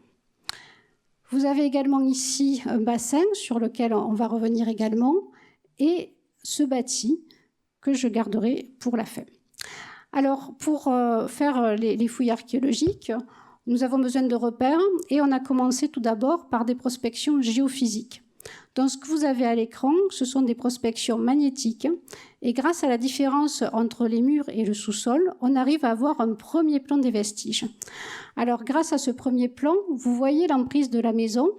Vous avez également ici un bassin sur lequel on va revenir également, et ce bâti que je garderai pour la fin. Alors, pour faire les fouilles archéologiques, nous avons besoin de repères, et on a commencé tout d'abord par des prospections géophysiques. Donc, ce que vous avez à l'écran, ce sont des prospections magnétiques, et grâce à la différence entre les murs et le sous-sol, on arrive à avoir un premier plan des vestiges. Alors, grâce à ce premier plan, vous voyez l'emprise de la maison,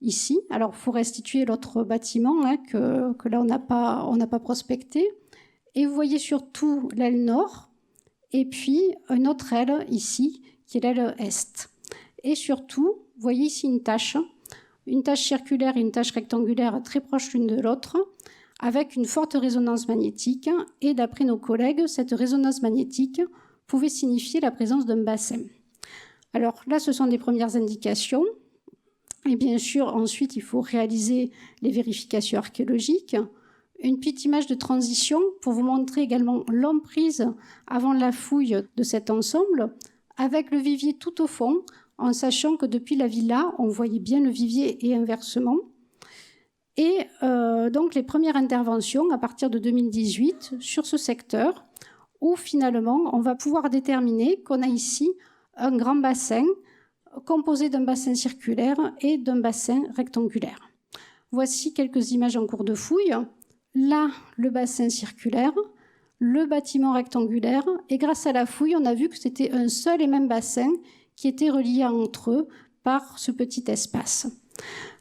ici. Alors, il faut restituer l'autre bâtiment, hein, que là, on n'a pas prospecté. Et vous voyez surtout l'aile nord, et puis une autre aile ici, qui est l'aile est. Et surtout, vous voyez ici une tache circulaire et une tache rectangulaire très proches l'une de l'autre, avec une forte résonance magnétique. Et d'après nos collègues, cette résonance magnétique pouvait signifier la présence d'un bassin. Alors là, ce sont des premières indications. Et bien sûr, ensuite, il faut réaliser les vérifications archéologiques. Une petite image de transition pour vous montrer également l'emprise avant la fouille de cet ensemble, avec le vivier tout au fond, en sachant que depuis la villa, on voyait bien le vivier et inversement. Et donc les premières interventions à partir de 2018 sur ce secteur, où finalement on va pouvoir déterminer qu'on a ici un grand bassin composé d'un bassin circulaire et d'un bassin rectangulaire. Voici quelques images en cours de fouille. Là, le bassin circulaire, le bâtiment rectangulaire, et grâce à la fouille, on a vu que c'était un seul et même bassin qui était relié entre eux par ce petit espace.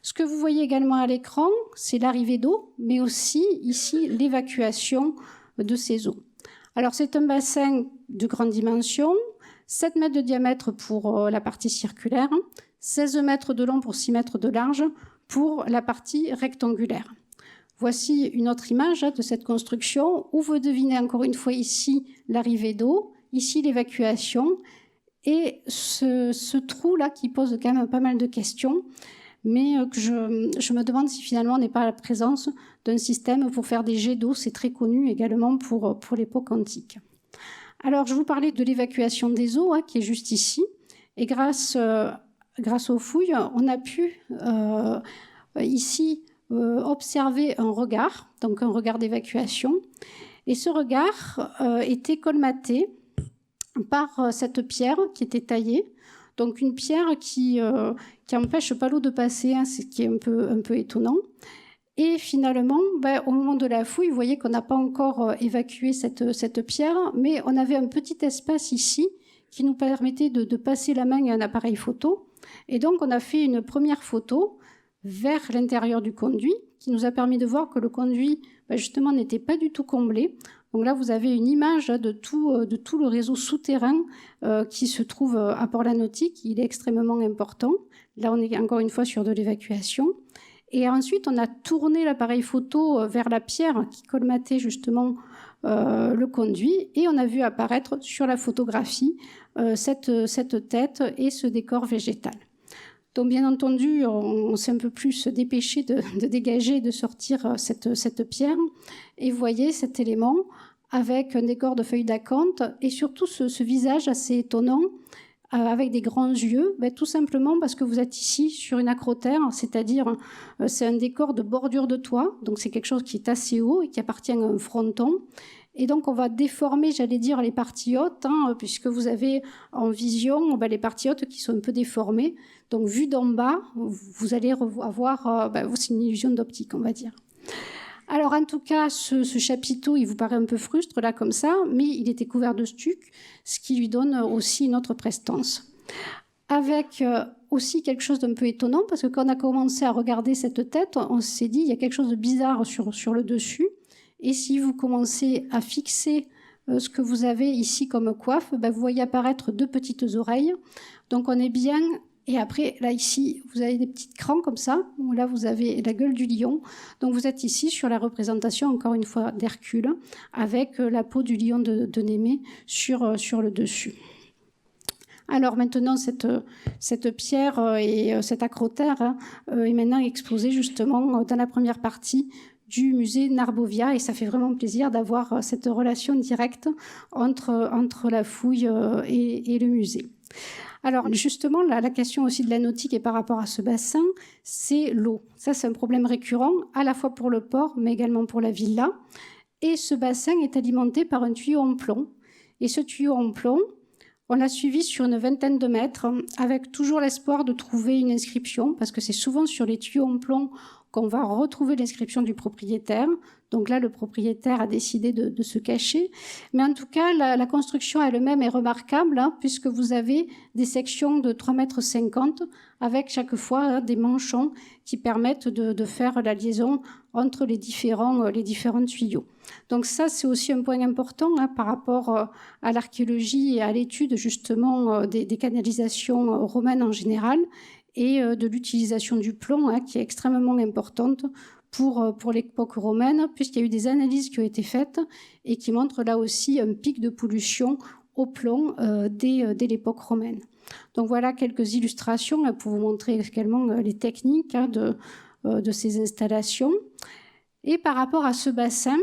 Ce que vous voyez également à l'écran, c'est l'arrivée d'eau, mais aussi ici l'évacuation de ces eaux. Alors c'est un bassin de grande dimension, 7 mètres de diamètre pour la partie circulaire, 16 mètres de long pour 6 mètres de large pour la partie rectangulaire. Voici une autre image de cette construction où vous devinez encore une fois ici l'arrivée d'eau, ici l'évacuation, et ce trou-là qui pose quand même pas mal de questions, mais que je me demande si finalement on n'est pas à la présence d'un système pour faire des jets d'eau. C'est très connu également pour l'époque antique. Alors je vous parlais de l'évacuation des eaux, hein, qui est juste ici, et grâce aux fouilles, on a pu ici observer un regard, donc un regard d'évacuation, et ce regard était colmaté par cette pierre qui était taillée, donc une pierre qui empêche pas l'eau de passer, hein, ce qui est un peu étonnant. Et finalement, au moment de la fouille, vous voyez qu'on n'a pas encore évacué cette pierre, mais on avait un petit espace ici qui nous permettait de passer la main à un appareil photo. Et donc, on a fait une première photo vers l'intérieur du conduit, qui nous a permis de voir que le conduit, justement, n'était pas du tout comblé. Donc là, vous avez une image de tout le réseau souterrain qui se trouve à Port-la-Nautique. Il est extrêmement important. Là, on est encore une fois sur de l'évacuation. Et ensuite, on a tourné l'appareil photo vers la pierre qui colmatait justement le conduit. Et on a vu apparaître sur la photographie cette tête et ce décor végétal. Donc, bien entendu, on s'est un peu plus dépêché de dégager et de sortir cette pierre. Et vous voyez cet élément avec un décor de feuilles d'acanthe et surtout ce visage assez étonnant avec des grands yeux, tout simplement parce que vous êtes ici sur une acrotère, c'est-à-dire c'est un décor de bordure de toit, donc c'est quelque chose qui est assez haut et qui appartient à un fronton. Et donc, on va déformer, j'allais dire, les parties hautes, hein, puisque vous avez en vision les parties hautes qui sont un peu déformées. Donc, vu d'en bas, vous allez avoir... c'est une illusion d'optique, on va dire. Alors, en tout cas, ce chapiteau, il vous paraît un peu frustre, là, comme ça, mais il était couvert de stuc, ce qui lui donne aussi une autre prestance. Avec aussi quelque chose d'un peu étonnant, parce que quand on a commencé à regarder cette tête, on s'est dit, il y a quelque chose de bizarre sur le dessus. Et si vous commencez à fixer ce que vous avez ici comme coiffe, vous voyez apparaître 2 petites oreilles. Donc on est bien Et après, là, ici, vous avez des petites crans comme ça, où là, vous avez la gueule du lion. Donc, vous êtes ici sur la représentation, encore une fois, d'Hercule, avec la peau du lion de Némée sur le dessus. Alors maintenant, cette pierre et cet acrotère est maintenant exposé justement dans la première partie du musée Narbovia, et ça fait vraiment plaisir d'avoir cette relation directe entre la fouille et le musée. Alors justement, la question aussi de la nautique et par rapport à ce bassin, c'est l'eau. Ça, c'est un problème récurrent, à la fois pour le port, mais également pour la villa. Et ce bassin est alimenté par un tuyau en plomb. Et ce tuyau en plomb, on l'a suivi sur une vingtaine de mètres, avec toujours l'espoir de trouver une inscription, parce que c'est souvent sur les tuyaux en plomb qu'on va retrouver l'inscription du propriétaire. Donc là, le propriétaire a décidé de se cacher. Mais en tout cas, la construction elle-même est remarquable, puisque vous avez des sections de 3,50 m, avec chaque fois des manchons qui permettent de faire la liaison entre les différents tuyaux. Donc ça, c'est aussi un point important par rapport à l'archéologie et à l'étude justement des canalisations romaines en général, et de l'utilisation du plomb, qui est extrêmement importante pour l'époque romaine, puisqu'il y a eu des analyses qui ont été faites et qui montrent là aussi un pic de pollution au plomb dès l'époque romaine. Donc voilà quelques illustrations pour vous montrer également les techniques de ces installations. Et par rapport à ce bassin,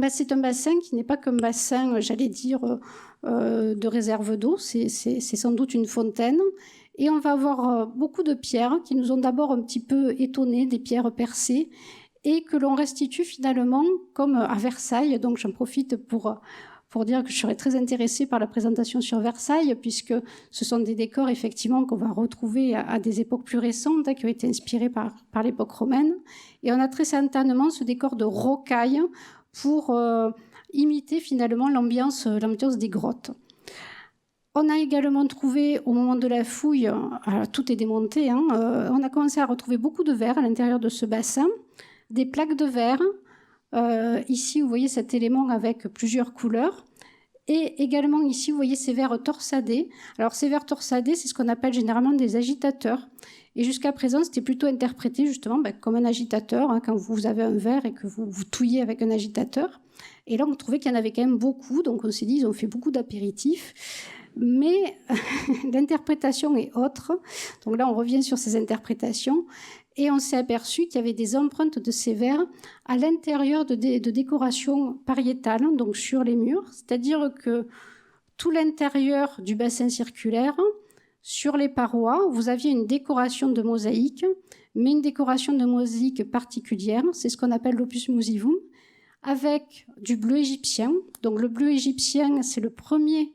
c'est un bassin qui n'est pas qu'un bassin, j'allais dire, de réserve d'eau, c'est sans doute une fontaine. Et on va avoir beaucoup de pierres qui nous ont d'abord un petit peu étonnés, des pierres percées, et que l'on restitue finalement comme à Versailles. Donc j'en profite pour dire que je serais très intéressée par la présentation sur Versailles, puisque ce sont des décors effectivement qu'on va retrouver à des époques plus récentes, qui ont été inspirés par l'époque romaine. Et on a très certainement ce décor de rocaille pour imiter finalement l'ambiance des grottes. On a également trouvé, au moment de la fouille, tout est démonté, on a commencé à retrouver beaucoup de verre à l'intérieur de ce bassin, des plaques de verre. Ici, vous voyez cet élément avec plusieurs couleurs. Et également ici, vous voyez ces verres torsadés. Alors ces verres torsadés, c'est ce qu'on appelle généralement des agitateurs. Et jusqu'à présent, c'était plutôt interprété justement comme un agitateur, quand vous avez un verre et que vous touillez avec un agitateur. Et là, on trouvait qu'il y en avait quand même beaucoup, donc on s'est dit, ils ont fait beaucoup d'apéritifs. Mais l'interprétation est autre. Donc là, on revient sur ces interprétations. Et on s'est aperçu qu'il y avait des empreintes de ces verres à l'intérieur de décorations pariétales, donc sur les murs. C'est-à-dire que tout l'intérieur du bassin circulaire, sur les parois, vous aviez une décoration de mosaïque, mais une décoration de mosaïque particulière. C'est ce qu'on appelle l'opus musivum, avec du bleu égyptien. Donc le bleu égyptien, c'est le premier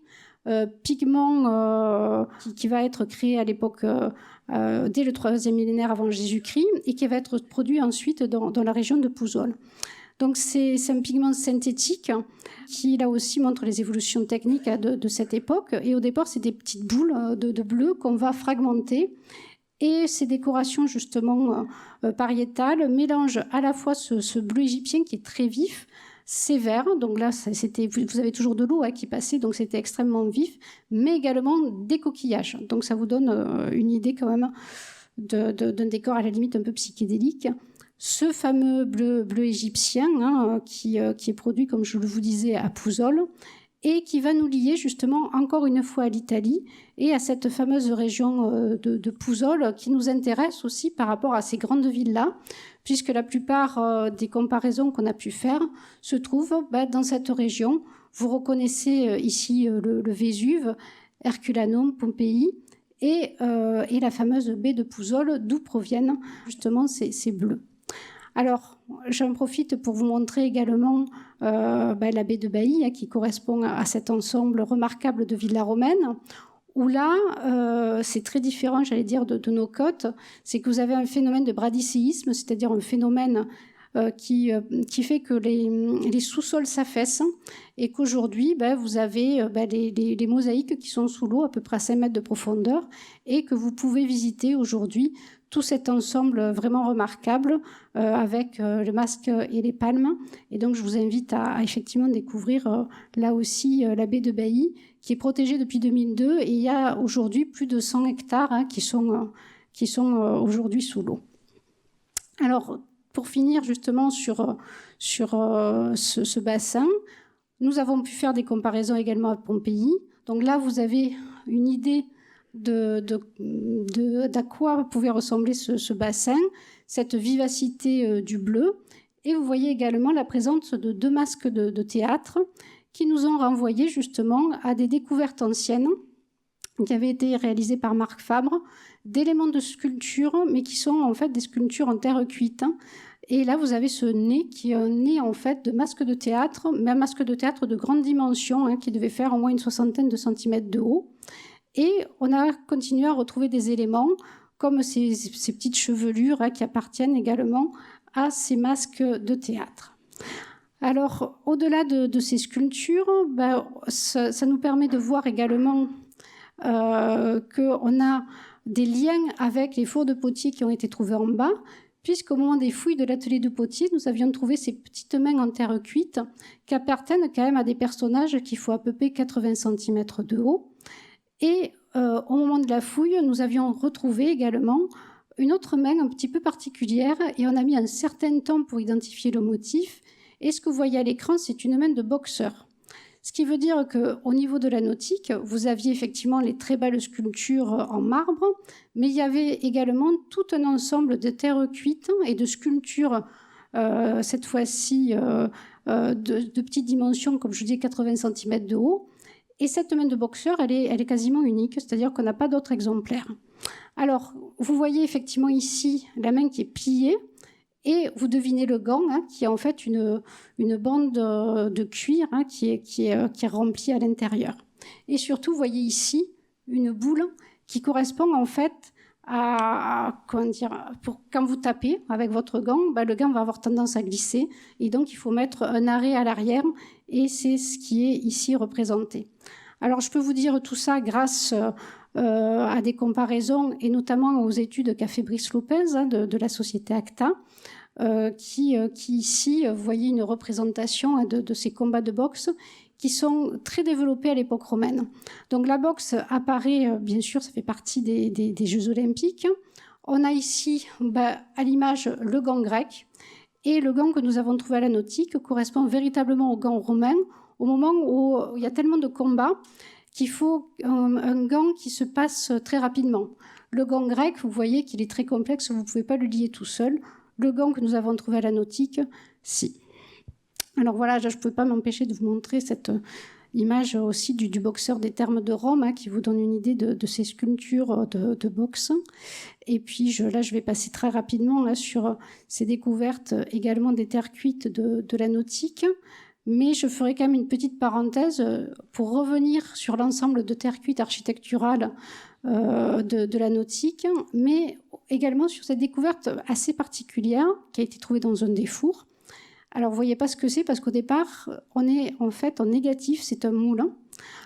pigment qui va être créé à l'époque dès le 3e millénaire avant Jésus-Christ et qui va être produit ensuite dans la région de Pouzzoles. Donc c'est un pigment synthétique qui là aussi montre les évolutions techniques de cette époque. Et au départ, c'est des petites boules de bleu qu'on va fragmenter. Et ces décorations justement pariétales mélangent à la fois ce bleu égyptien qui est très vif, sévère, donc là vous avez toujours de l'eau qui passait, donc c'était extrêmement vif, mais également des coquillages. Donc ça vous donne une idée quand même d'un décor à la limite un peu psychédélique. Ce fameux bleu égyptien qui est produit, comme je vous disais, à Pouzzoles, et qui va nous lier justement encore une fois à l'Italie et à cette fameuse région de Pouzzoles qui nous intéresse aussi par rapport à ces grandes villes-là, puisque la plupart des comparaisons qu'on a pu faire se trouvent dans cette région. Vous reconnaissez ici le Vésuve, Herculanum, Pompéi, et la fameuse baie de Pouzzoles, d'où proviennent justement ces bleus. Alors, j'en profite pour vous montrer également la baie de Bailly, qui correspond à cet ensemble remarquable de villas romaines, où là, c'est très différent, j'allais dire, de nos côtes. C'est que vous avez un phénomène de bradycéisme, c'est-à-dire un phénomène qui fait que les sous-sols s'affaissent et qu'aujourd'hui, vous avez les mosaïques qui sont sous l'eau à peu près à 5 mètres de profondeur et que vous pouvez visiter aujourd'hui tout cet ensemble vraiment remarquable avec le masque et les palmes. Et donc, je vous invite à effectivement découvrir là aussi la baie de Bailly, qui est protégée depuis 2002. Et il y a aujourd'hui plus de 100 hectares qui sont aujourd'hui sous l'eau. Alors, pour finir justement sur ce bassin, nous avons pu faire des comparaisons également à Pompéi. Donc là, vous avez une idée d'à quoi pouvait ressembler ce bassin, cette vivacité du bleu. Et vous voyez également la présence de 2 masques de théâtre qui nous ont renvoyé justement à des découvertes anciennes qui avaient été réalisées par Marc Fabre, d'éléments de sculpture, mais qui sont en fait des sculptures en terre cuite. Et là, vous avez ce nez qui est un nez en fait de masque de théâtre, mais un masque de théâtre de grande dimension, qui devait faire au moins une 60aine de centimètres de haut. Et on a continué à retrouver des éléments comme ces petites chevelures qui appartiennent également à ces masques de théâtre. Alors, au-delà de ces sculptures, ça nous permet de voir également qu'on a des liens avec les fours de potier qui ont été trouvés en bas, puisqu'au moment des fouilles de l'atelier de potier, nous avions trouvé ces petites mains en terre cuite qui appartiennent quand même à des personnages qui font à peu près 80 cm de haut. Et au moment de la fouille, nous avions retrouvé également une autre main un petit peu particulière et on a mis un certain temps pour identifier le motif. Et ce que vous voyez à l'écran, c'est une main de boxeur. Ce qui veut dire qu'au niveau de la nautique, vous aviez effectivement les très belles sculptures en marbre, mais il y avait également tout un ensemble de terre cuite et de sculptures, cette fois-ci de petites dimensions, comme je vous dis, 80 cm de haut. Et cette main de boxeur, elle est quasiment unique, c'est-à-dire qu'on n'a pas d'autres exemplaires. Alors, vous voyez effectivement ici la main qui est pliée, et vous devinez le gant, qui est en fait une bande de cuir qui est remplie à l'intérieur. Et surtout, vous voyez ici une boule qui correspond en fait à quand vous tapez avec votre gant, le gant va avoir tendance à glisser, et donc il faut mettre un arrêt à l'arrière, et c'est ce qui est ici représenté. Alors, je peux vous dire tout ça grâce à des comparaisons, et notamment aux études qu'a fait Brice Lopez de la société ACTA, qui ici, vous voyez une représentation de ces combats de boxe qui sont très développés à l'époque romaine. Donc la boxe apparaît, bien sûr, ça fait partie des Jeux olympiques. On a ici, à l'image, le gant grec, et le gant que nous avons trouvé à la nautique correspond véritablement au gant romain, au moment où il y a tellement de combats qu'il faut un gant qui se passe très rapidement. Le gant grec, vous voyez qu'il est très complexe, vous ne pouvez pas le lier tout seul. Le gant que nous avons trouvé à la nautique, si. Alors voilà, je ne pouvais pas m'empêcher de vous montrer cette image aussi du boxeur des Thermes de Rome, qui vous donne une idée de ces sculptures de boxe. Et puis là, je vais passer très rapidement sur ces découvertes également des terres cuites de la nautique. Mais je ferai quand même une petite parenthèse pour revenir sur l'ensemble de terres cuites architecturales de la nautique, mais également sur cette découverte assez particulière qui a été trouvée dans un des fours. Alors, vous ne voyez pas ce que c'est parce qu'au départ, on est en fait en négatif, c'est un moulin.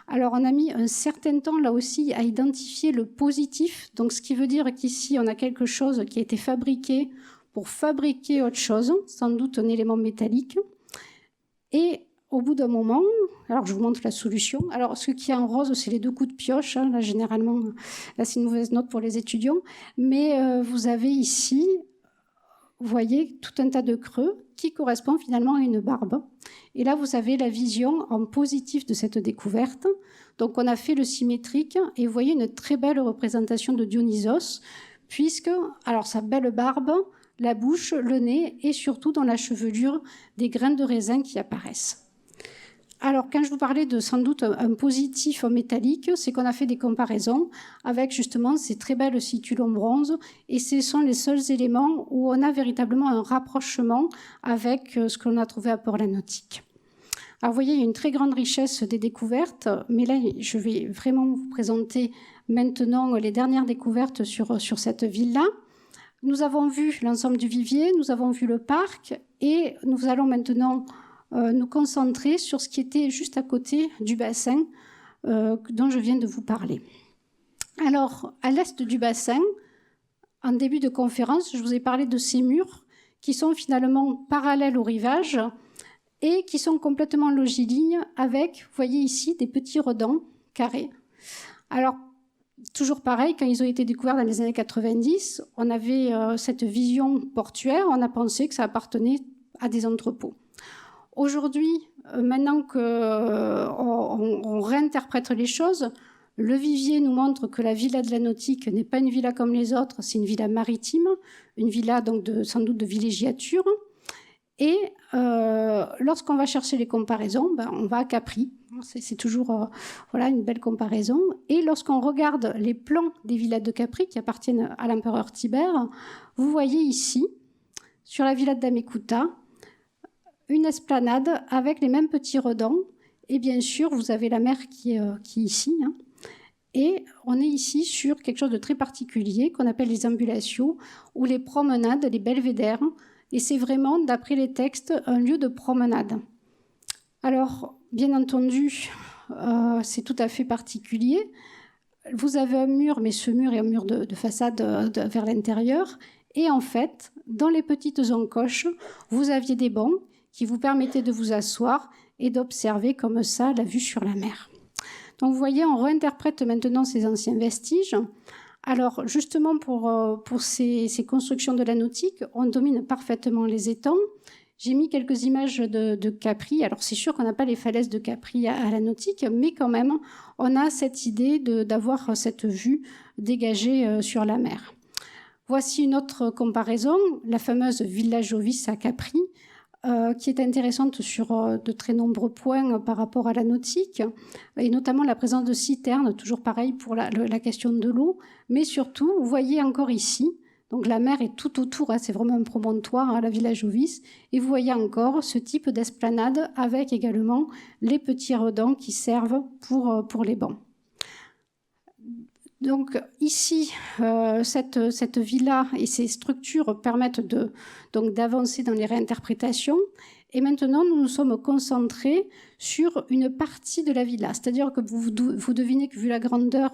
Alors, on a mis un certain temps là aussi à identifier le positif, donc ce qui veut dire qu'ici, on a quelque chose qui a été fabriqué pour fabriquer autre chose, sans doute un élément métallique. Et au bout d'un moment, alors je vous montre la solution. Alors ce qui est en rose, c'est les 2 coups de pioche. Là, généralement, là, c'est une mauvaise note pour les étudiants. Mais vous avez ici, vous voyez, tout un tas de creux qui correspondent finalement à une barbe. Et là, vous avez la vision en positif de cette découverte. Donc on a fait le symétrique et vous voyez une très belle représentation de Dionysos, puisque, alors sa belle barbe, la bouche, le nez et surtout dans la chevelure des grains de raisin qui apparaissent. Alors, quand je vous parlais de sans doute un positif métallique, c'est qu'on a fait des comparaisons avec justement ces très belles situles en bronze et ce sont les seuls éléments où on a véritablement un rapprochement avec ce qu'on a trouvé à Port-la-Nautique. Alors, vous voyez, il y a une très grande richesse des découvertes, mais là, je vais vraiment vous présenter maintenant les dernières découvertes sur cette ville-là. Nous avons vu l'ensemble du vivier, nous avons vu le parc et nous allons maintenant nous concentrer sur ce qui était juste à côté du bassin dont je viens de vous parler. Alors, à l'est du bassin, en début de conférence, je vous ai parlé de ces murs qui sont finalement parallèles au rivage et qui sont complètement longiligne avec, vous voyez ici, des petits redans carrés. Alors, toujours pareil, quand ils ont été découverts dans les années 90, on avait cette vision portuaire, on a pensé que ça appartenait à des entrepôts. Aujourd'hui, maintenant qu'on réinterprète les choses, le vivier nous montre que la villa de la Nautique n'est pas une villa comme les autres, c'est une villa maritime, une villa donc sans doute de villégiature. Et lorsqu'on va chercher les comparaisons, on va à Capri. C'est toujours voilà, une belle comparaison. Et lorsqu'on regarde les plans des villas de Capri qui appartiennent à l'empereur Tibère, vous voyez ici, sur la villa de Damekuta, une esplanade avec les mêmes petits redans. Et bien sûr, vous avez la mer qui est ici. Hein. Et on est ici sur quelque chose de très particulier qu'on appelle les ambulations ou les promenades, les belvédères. Et c'est vraiment, d'après les textes, un lieu de promenade. Alors, bien entendu, c'est tout à fait particulier. Vous avez un mur, mais ce mur est un mur de façade vers l'intérieur. Et en fait, dans les petites encoches, vous aviez des bancs qui vous permettaient de vous asseoir et d'observer comme ça la vue sur la mer. Donc vous voyez, on réinterprète maintenant ces anciens vestiges. Alors justement, pour ces constructions de la Nautique, on domine parfaitement les étangs. J'ai mis quelques images de Capri. Alors c'est sûr qu'on n'a pas les falaises de Capri à la Nautique, mais quand même, on a cette idée d'avoir cette vue dégagée sur la mer. Voici une autre comparaison, la fameuse Villa Jovis à Capri, qui est intéressante sur de très nombreux points par rapport à la Nautique, et notamment la présence de citernes, toujours pareil pour la question de l'eau, mais surtout, vous voyez encore ici, donc la mer est tout autour, hein, c'est vraiment un promontoire à la Villa Jovis, et vous voyez encore ce type d'esplanade avec également les petits redans qui servent pour les bancs. Donc ici, cette villa et ces structures permettent donc d'avancer dans les réinterprétations. Et maintenant, nous nous sommes concentrés sur une partie de la villa. C'est-à-dire que vous devinez que vu la grandeur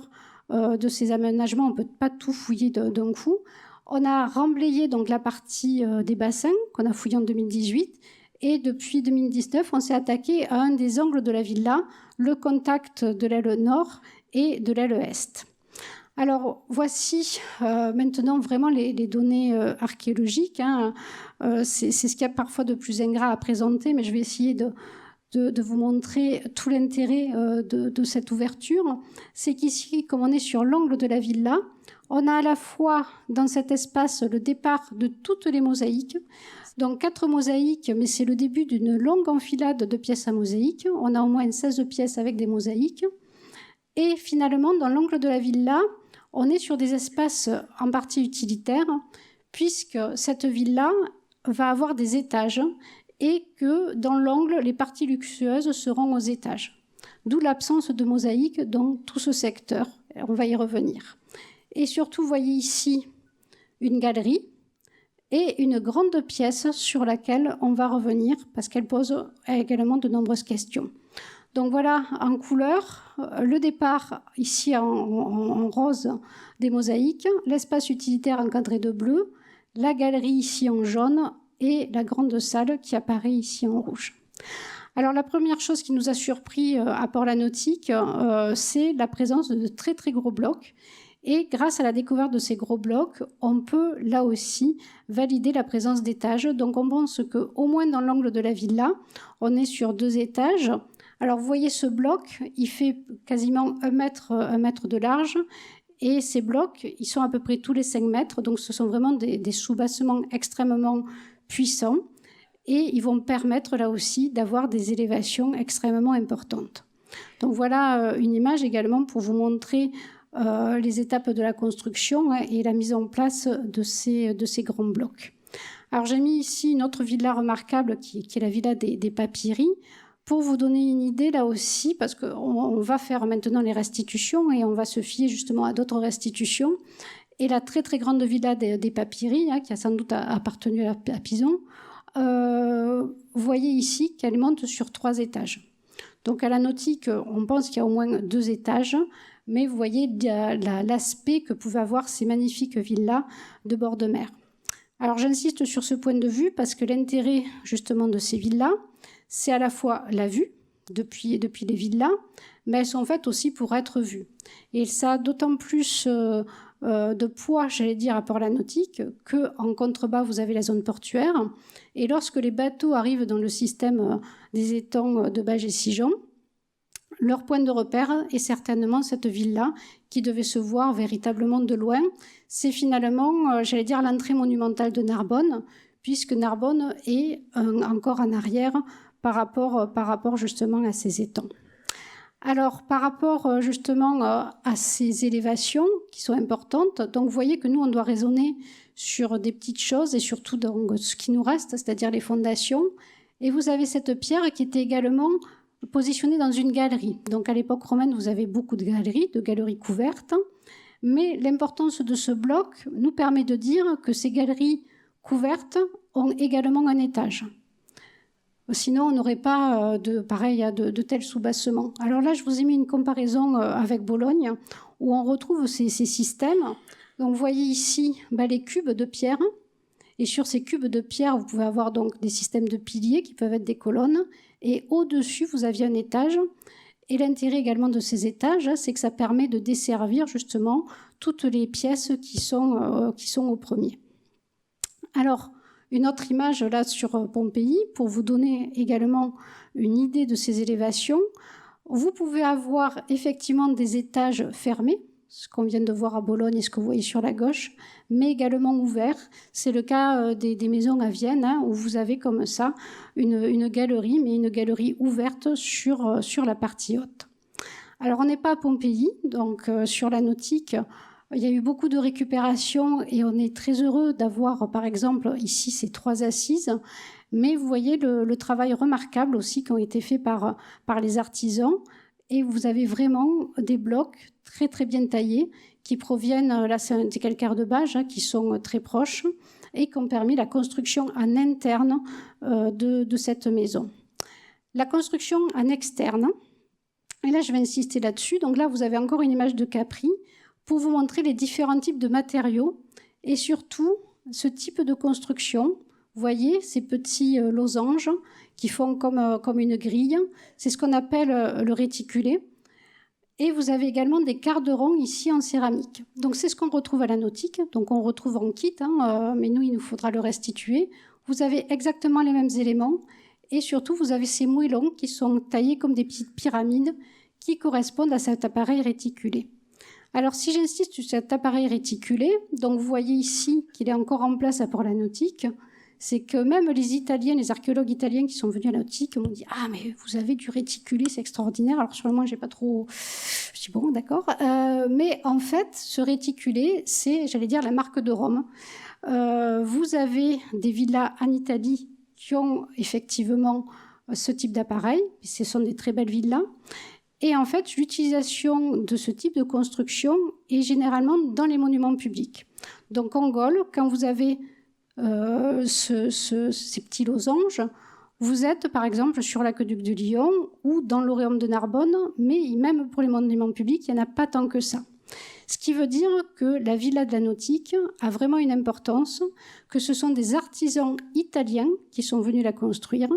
de ces aménagements, on ne peut pas tout fouiller d'un coup. On a remblayé donc la partie des bassins qu'on a fouillé en 2018. Et depuis 2019, on s'est attaqué à un des angles de la villa, le contact de l'aile nord et de l'aile est. Alors, voici maintenant vraiment les données archéologiques. Hein. C'est ce qu'il y a parfois de plus ingrat à présenter, mais je vais essayer de vous montrer tout l'intérêt de cette ouverture. C'est qu'ici, comme on est sur l'angle de la villa, on a à la fois dans cet espace le départ de toutes les mosaïques. Donc 4 mosaïques, mais c'est le début d'une longue enfilade de pièces à mosaïque. On a au moins 16 pièces avec des mosaïques. Et finalement, dans l'angle de la villa, on est sur des espaces en partie utilitaires, puisque cette villa va avoir des étages et que dans l'angle, les parties luxueuses seront aux étages. D'où l'absence de mosaïque dans tout ce secteur. On va y revenir. Et surtout, vous voyez ici une galerie et une grande pièce sur laquelle on va revenir parce qu'elle pose également de nombreuses questions. Donc voilà, en couleur, le départ ici en rose des mosaïques, l'espace utilitaire encadré de bleu, la galerie ici en jaune et la grande salle qui apparaît ici en rouge. Alors la première chose qui nous a surpris à Port-la-Nautique, c'est la présence de très très gros blocs. Et grâce à la découverte de ces gros blocs, on peut là aussi valider la présence d'étages. Donc on pense qu'au moins dans l'angle de la villa, on est sur 2 étages. Alors vous voyez ce bloc, il fait quasiment 1 mètre de large. Et ces blocs, ils sont à peu près tous les 5 mètres. Donc ce sont vraiment des soubassements extrêmement puissants. Et ils vont permettre là aussi d'avoir des élévations extrêmement importantes. Donc voilà une image également pour vous montrer les étapes de la construction et la mise en place de ces grands blocs. Alors j'ai mis ici une autre villa remarquable qui est la villa des Papyri, pour vous donner une idée là aussi, parce qu'on va faire maintenant les restitutions et on va se fier justement à d'autres restitutions. et la très très grande villa des Papyri, qui a sans doute appartenu à Pison. Vous voyez ici qu'elle monte sur 3 étages. Donc à la nautique, on pense qu'il y a au moins 2 étages, mais vous voyez l'aspect que pouvaient avoir ces magnifiques villas de bord de mer. Alors j'insiste sur ce point de vue parce que l'intérêt justement de ces villas, c'est à la fois la vue depuis les villas, mais elles sont faites aussi pour être vues. Et ça a d'autant plus de poids, j'allais dire, à Port-la Nautique, qu'en contrebas, vous avez la zone portuaire. Et lorsque les bateaux arrivent dans le système des étangs de Bages et Sigeon, leur point de repère est certainement cette ville-là, qui devait se voir véritablement de loin. C'est finalement, j'allais dire, l'entrée monumentale de Narbonne, puisque Narbonne est encore en arrière par rapport justement à ces étangs. Alors, par rapport justement à ces élévations qui sont importantes, donc vous voyez que nous, on doit raisonner sur des petites choses et surtout donc, ce qui nous reste, c'est-à-dire les fondations. Et vous avez cette pierre qui était également positionnée dans une galerie. Donc, à l'époque romaine, vous avez beaucoup de galeries couvertes. Mais l'importance de ce bloc nous permet de dire que ces galeries couvertes ont également un étage. Sinon, on n'aurait pas de tels soubassements. Alors là, je vous ai mis une comparaison avec Bologne, où on retrouve ces systèmes. Donc, vous voyez ici les cubes de pierre. Et sur ces cubes de pierre, vous pouvez avoir donc des systèmes de piliers qui peuvent être des colonnes. Et au-dessus, vous aviez un étage. Et l'intérêt également de ces étages, c'est que ça permet de desservir justement toutes les pièces qui sont au premier. Alors, une autre image là sur Pompéi, pour vous donner également une idée de ces élévations. Vous pouvez avoir effectivement des étages fermés, ce qu'on vient de voir à Bologne et ce que vous voyez sur la gauche, mais également ouverts. C'est le cas des maisons à Vienne, où vous avez comme ça une galerie, mais une galerie ouverte sur la partie haute. Alors on n'est pas à Pompéi, donc sur la nautique, il y a eu beaucoup de récupération et on est très heureux d'avoir, par exemple, ici ces 3 assises. Mais vous voyez le travail remarquable aussi qui ont été faits par les artisans. Et vous avez vraiment des blocs très, très bien taillés qui proviennent, là c'est des calcaires de Bages, qui sont très proches et qui ont permis la construction en interne de cette maison. La construction en externe, et là je vais insister là-dessus. Donc là, vous avez encore une image de Capri pour vous montrer les différents types de matériaux et surtout ce type de construction. Vous voyez ces petits losanges qui font comme une grille. C'est ce qu'on appelle le réticulé. Et vous avez également des carderons ici en céramique. Donc c'est ce qu'on retrouve à la nautique. Donc on retrouve en kit, mais nous, il nous faudra le restituer. Vous avez exactement les mêmes éléments. Et surtout, vous avez ces moellons qui sont taillés comme des petites pyramides qui correspondent à cet appareil réticulé. Alors, si j'insiste sur cet appareil réticulé, donc vous voyez ici qu'il est encore en place à Port-la-Nautique, c'est que même les Italiens, les archéologues italiens qui sont venus à la nautique m'ont dit « Ah, mais vous avez du réticulé, c'est extraordinaire ». Alors, sur le moment, j'ai pas trop... Je dis « Bon, d'accord ». Mais en fait, ce réticulé, c'est, j'allais dire, la marque de Rome. Vous avez des villas en Italie qui ont effectivement ce type d'appareil. Ce sont des très belles villas. Et en fait, l'utilisation de ce type de construction est généralement dans les monuments publics. Donc en Gaule, quand vous avez ces petits losanges, vous êtes par exemple sur l'aqueduc de Lyon ou dans l'Auréum de Narbonne, mais même pour les monuments publics, il n'y en a pas tant que ça. Ce qui veut dire que la villa de la nautique a vraiment une importance, que ce sont des artisans italiens qui sont venus la construire,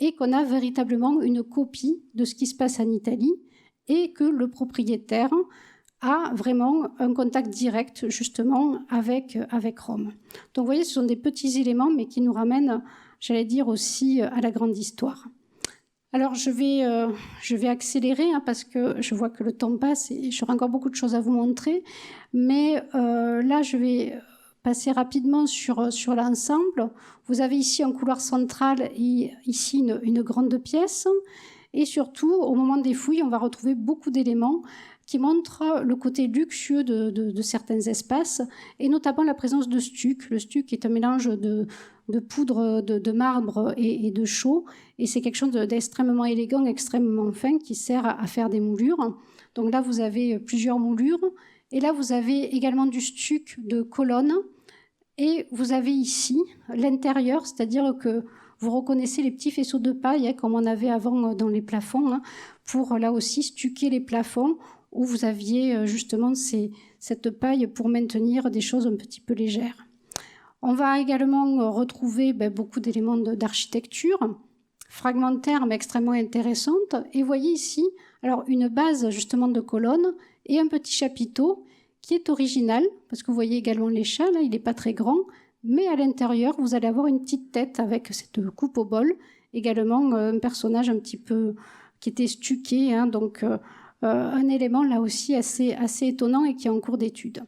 et qu'on a véritablement une copie de ce qui se passe en Italie et que le propriétaire a vraiment un contact direct justement avec Rome. Donc vous voyez, ce sont des petits éléments mais qui nous ramènent, j'allais dire aussi, à la grande histoire. Alors je vais accélérer parce que je vois que le temps passe et j'aurai encore beaucoup de choses à vous montrer, mais là je vais passer rapidement sur l'ensemble. Vous avez ici un couloir central et ici une grande pièce. Et surtout, au moment des fouilles, on va retrouver beaucoup d'éléments qui montrent le côté luxueux de certains espaces, et notamment la présence de stuc. Le stuc est un mélange de poudre de marbre et de chaux, et c'est quelque chose d'extrêmement élégant, extrêmement fin, qui sert à faire des moulures. Donc là, vous avez plusieurs moulures. Et là, vous avez également du stuc de colonnes. Et vous avez ici l'intérieur, c'est-à-dire que vous reconnaissez les petits faisceaux de paille, hein, comme on avait avant dans les plafonds, hein, pour là aussi stuquer les plafonds, où vous aviez justement cette paille pour maintenir des choses un petit peu légères. On va également retrouver beaucoup d'éléments d'architecture, fragmentaires mais extrêmement intéressantes. Et vous voyez ici alors, une base justement de colonnes et un petit chapiteau qui est original, parce que vous voyez également l'échelle, il n'est pas très grand, mais à l'intérieur, vous allez avoir une petite tête avec cette coupe au bol, également un personnage un petit peu qui était stuqué, hein, donc un élément là aussi assez étonnant et qui est en cours d'étude.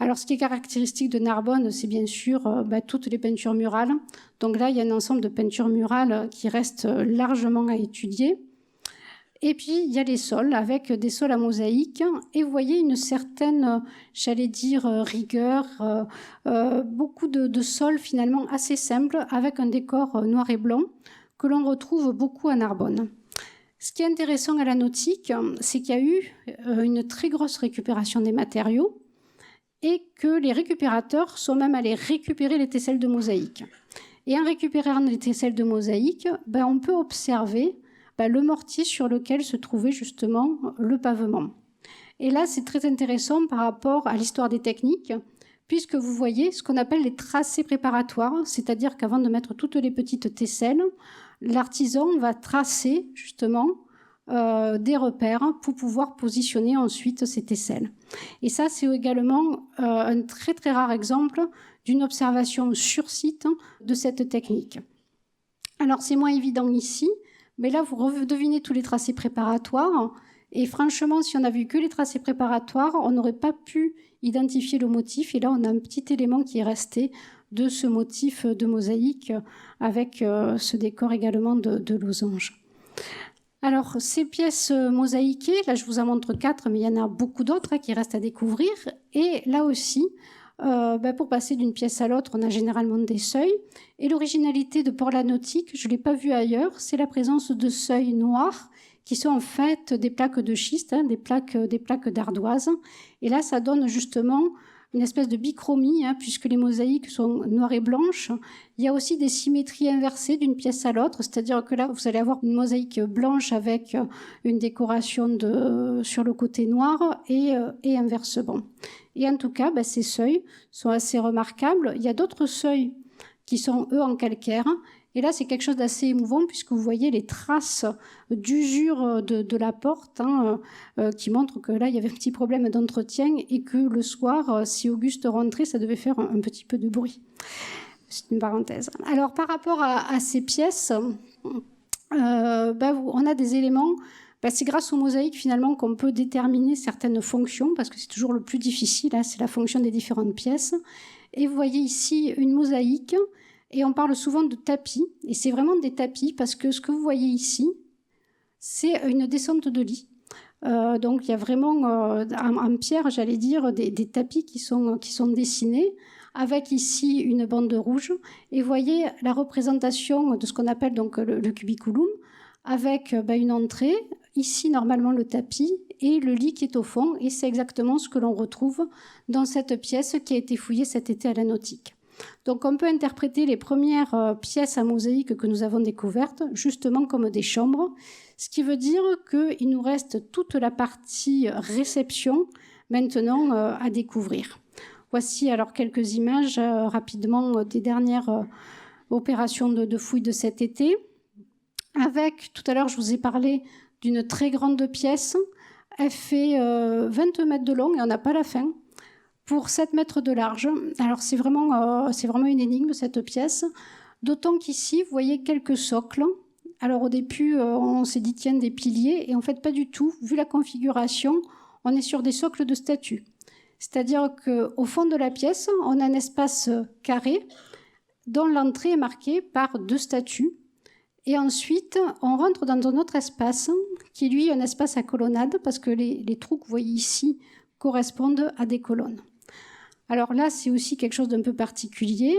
Alors, ce qui est caractéristique de Narbonne, c'est bien sûr toutes les peintures murales. Donc là, il y a un ensemble de peintures murales qui restent largement à étudier. Et puis, il y a les sols, avec des sols à mosaïque. Et vous voyez une certaine, j'allais dire, rigueur, beaucoup de sols finalement assez simples, avec un décor noir et blanc, que l'on retrouve beaucoup à Narbonne. Ce qui est intéressant à la nautique, c'est qu'il y a eu une très grosse récupération des matériaux et que les récupérateurs sont même allés récupérer les tesselles de mosaïque. Et en récupérant les tesselles de mosaïque, on peut observer le mortier sur lequel se trouvait justement le pavement. Et là, c'est très intéressant par rapport à l'histoire des techniques, puisque vous voyez ce qu'on appelle les tracés préparatoires, c'est-à-dire qu'avant de mettre toutes les petites tesselles, l'artisan va tracer justement des repères pour pouvoir positionner ensuite ces tesselles. Et ça, c'est également un très très rare exemple d'une observation sur site de cette technique. Alors, c'est moins évident ici, mais là, vous devinez tous les tracés préparatoires. Et franchement, si on n'a vu que les tracés préparatoires, on n'aurait pas pu identifier le motif. Et là, on a un petit élément qui est resté de ce motif de mosaïque avec ce décor également de losange. Alors, ces pièces mosaïquées, là, je vous en montre 4, mais il y en a beaucoup d'autres qui restent à découvrir. Et là aussi, pour passer d'une pièce à l'autre, on a généralement des seuils. Et l'originalité de Port-la-Nautique, je ne l'ai pas vu ailleurs, c'est la présence de seuils noirs qui sont en fait des plaques de schiste, des plaques d'ardoise. Et là, ça donne justement une espèce de bichromie, puisque les mosaïques sont noires et blanches. Il y a aussi des symétries inversées d'une pièce à l'autre, c'est-à-dire que là, vous allez avoir une mosaïque blanche avec une décoration sur le côté noir et inversement. Et en tout cas, ces seuils sont assez remarquables. Il y a d'autres seuils qui sont, eux, en calcaire. Et là, c'est quelque chose d'assez émouvant puisque vous voyez les traces d'usure de la porte qui montrent que là, il y avait un petit problème d'entretien et que le soir, si Auguste rentrait, ça devait faire un petit peu de bruit. C'est une parenthèse. Alors, par rapport à ces pièces, on a des éléments... c'est grâce aux mosaïques, finalement, qu'on peut déterminer certaines fonctions, parce que c'est toujours le plus difficile, c'est la fonction des différentes pièces. Et vous voyez ici une mosaïque, et on parle souvent de tapis, et c'est vraiment des tapis, parce que ce que vous voyez ici, c'est une descente de lit. Donc il y a vraiment, en pierre, j'allais dire, des tapis qui sont dessinés, avec ici une bande rouge, et vous voyez la représentation de ce qu'on appelle donc le cubiculum, avec une entrée, ici normalement le tapis et le lit qui est au fond, et c'est exactement ce que l'on retrouve dans cette pièce qui a été fouillée cet été à la Nautique. Donc on peut interpréter les premières pièces à mosaïque que nous avons découvertes justement comme des chambres, ce qui veut dire qu'il nous reste toute la partie réception maintenant à découvrir. Voici alors quelques images rapidement des dernières opérations de fouilles de cet été. Avec, tout à l'heure, je vous ai parlé d'une très grande pièce. Elle fait 20 mètres de long et on n'a pas la fin, pour 7 mètres de large. Alors, c'est vraiment une énigme, cette pièce. D'autant qu'ici, vous voyez quelques socles. Alors, au début, on s'est dit, tiens, des piliers. Et en fait, pas du tout. Vu la configuration, on est sur des socles de statues. C'est-à-dire qu'au fond de la pièce, on a un espace carré dont l'entrée est marquée par 2 statues. Et ensuite, on rentre dans un autre espace qui, lui, est un espace à colonnade parce que les trous que vous voyez ici correspondent à des colonnes. Alors là, c'est aussi quelque chose d'un peu particulier.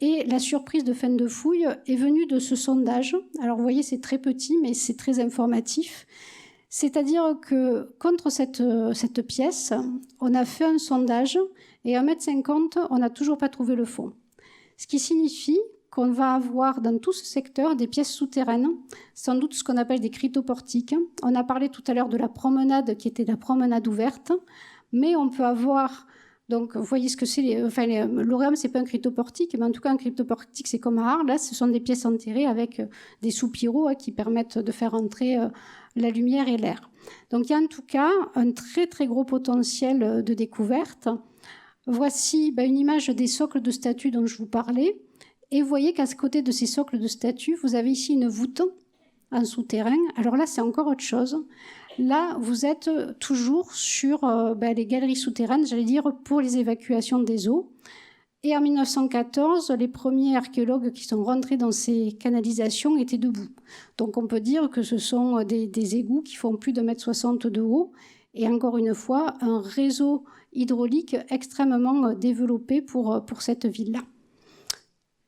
Et la surprise de fin de fouille est venue de ce sondage. Alors vous voyez, c'est très petit, mais c'est très informatif. C'est-à-dire que contre cette pièce, on a fait un sondage et à 1,50 m, on n'a toujours pas trouvé le fond. Ce qui signifie qu'on va avoir dans tout ce secteur des pièces souterraines, sans doute ce qu'on appelle des cryptoportiques. On a parlé tout à l'heure de la promenade qui était la promenade ouverte, mais on peut avoir... Donc, vous voyez ce que c'est. L'Auréum, ce n'est pas un cryptoportique, mais en tout cas, un cryptoportique, c'est comme à Arles. Là, ce sont des pièces enterrées avec des soupiraux qui permettent de faire entrer la lumière et l'air. Donc, il y a en tout cas un très, très gros potentiel de découverte. Voici une image des socles de statues dont je vous parlais. Et vous voyez qu'à ce côté de ces socles de statues, vous avez ici une voûte en souterrain. Alors là, c'est encore autre chose. Là, vous êtes toujours sur les galeries souterraines, j'allais dire, pour les évacuations des eaux. Et en 1914, les premiers archéologues qui sont rentrés dans ces canalisations étaient debout. Donc on peut dire que ce sont des égouts qui font plus de 1,60 m de haut. Et encore une fois, un réseau hydraulique extrêmement développé pour cette ville-là.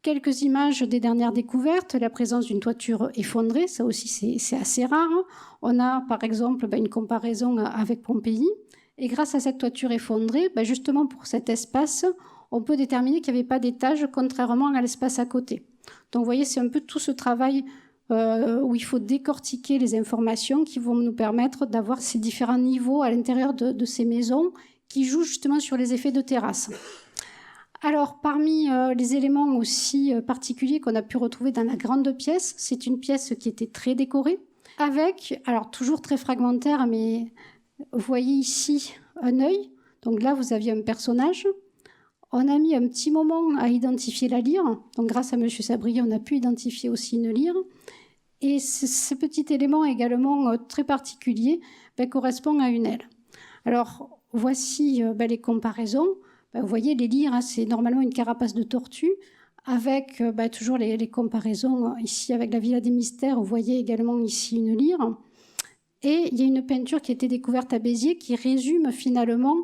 Quelques images des dernières découvertes, la présence d'une toiture effondrée, ça aussi c'est assez rare. On a par exemple une comparaison avec Pompéi, et grâce à cette toiture effondrée, justement pour cet espace, on peut déterminer qu'il n'y avait pas d'étage, contrairement à l'espace à côté. Donc vous voyez, c'est un peu tout ce travail où il faut décortiquer les informations qui vont nous permettre d'avoir ces différents niveaux à l'intérieur de ces maisons qui jouent justement sur les effets de terrasse. Alors, parmi les éléments aussi particuliers qu'on a pu retrouver dans la grande pièce, c'est une pièce qui était très décorée, avec, alors toujours très fragmentaire, mais vous voyez ici un œil. Donc là, vous aviez un personnage. On a mis un petit moment à identifier la lyre. Donc grâce à M. Sabrier, on a pu identifier aussi une lyre. Et ce petit élément également très particulier correspond à une aile. Alors, voici les comparaisons. Vous voyez, les lyres, c'est normalement une carapace de tortue, avec toujours les comparaisons ici avec la Villa des Mystères. Vous voyez également ici une lyre. Et il y a une peinture qui a été découverte à Béziers qui résume finalement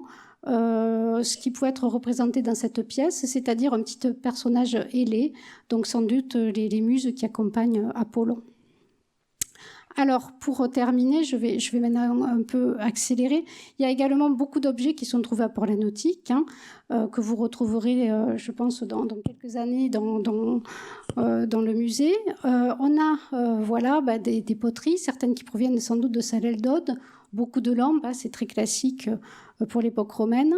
ce qui pouvait être représenté dans cette pièce, c'est-à-dire un petit personnage ailé, donc sans doute les muses qui accompagnent Apollon. Alors, pour terminer, je vais maintenant un peu accélérer. Il y a également beaucoup d'objets qui sont trouvés à Port-la-Nautique, que vous retrouverez, je pense, dans quelques années dans le musée. On a des poteries, certaines qui proviennent sans doute de Salelles d'Aude, beaucoup de lampes, c'est très classique pour l'époque romaine.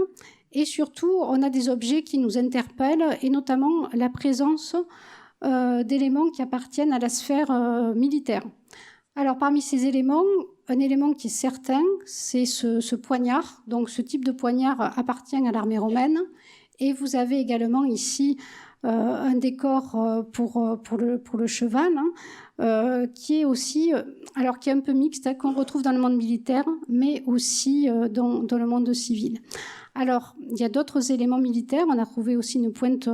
Et surtout, on a des objets qui nous interpellent, et notamment la présence d'éléments qui appartiennent à la sphère militaire. Alors, parmi ces éléments, un élément qui est certain, c'est ce poignard. Donc, ce type de poignard appartient à l'armée romaine. Et vous avez également ici un décor pour le cheval, qui est aussi, qui est un peu mixte, qu'on retrouve dans le monde militaire, mais aussi dans le monde civil. Alors, il y a d'autres éléments militaires. On a trouvé aussi une pointe,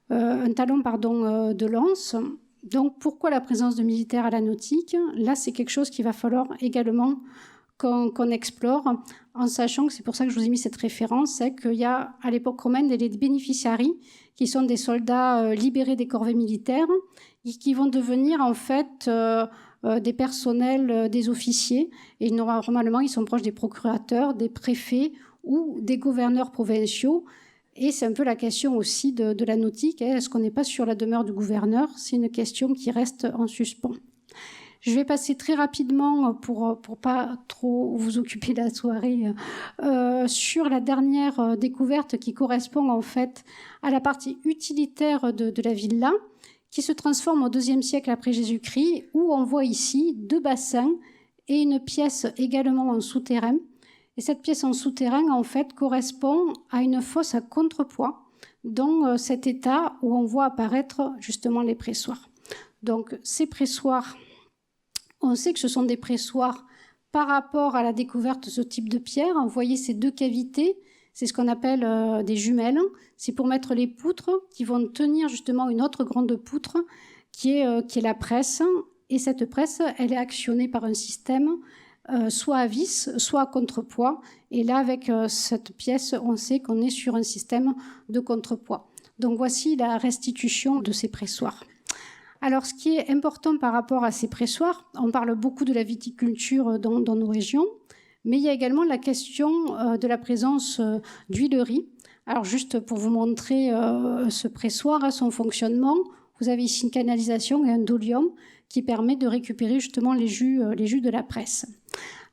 un talon de lance. Donc, pourquoi la présence de militaires à la nautique? Là, c'est quelque chose qu'il va falloir également qu'on explore, en sachant que c'est pour ça que je vous ai mis cette référence, c'est qu'il y a à l'époque romaine des bénéficiarii, qui sont des soldats libérés des corvées militaires, et qui vont devenir en fait des personnels, des officiers, et normalement ils sont proches des procurateurs, des préfets ou des gouverneurs provinciaux. Et c'est un peu la question aussi de la nautique. Est-ce qu'on n'est pas sur la demeure du gouverneur? C'est une question qui reste en suspens. Je vais passer très rapidement, pour pas trop vous occuper de la soirée, sur la dernière découverte qui correspond en fait à la partie utilitaire de la villa, qui se transforme au IIe siècle après Jésus-Christ, où on voit ici 2 bassins et une pièce également en souterrain. Et cette pièce en souterrain, en fait, correspond à une fosse à contrepoids, dans cet état où on voit apparaître justement les pressoirs. Donc, ces pressoirs, on sait que ce sont des pressoirs par rapport à la découverte de ce type de pierre. Vous voyez ces 2 cavités, c'est ce qu'on appelle des jumelles. C'est pour mettre les poutres qui vont tenir justement une autre grande poutre qui est la presse. Et cette presse, elle est actionnée par un système soit à vis, soit à contrepoids. Et là, avec cette pièce, on sait qu'on est sur un système de contrepoids. Donc voici la restitution de ces pressoirs. Alors, ce qui est important par rapport à ces pressoirs, on parle beaucoup de la viticulture dans nos régions, mais il y a également la question de la présence d'huileries. Alors, juste pour vous montrer ce pressoir, son fonctionnement, vous avez ici une canalisation et un dolium qui permet de récupérer justement les jus de la presse.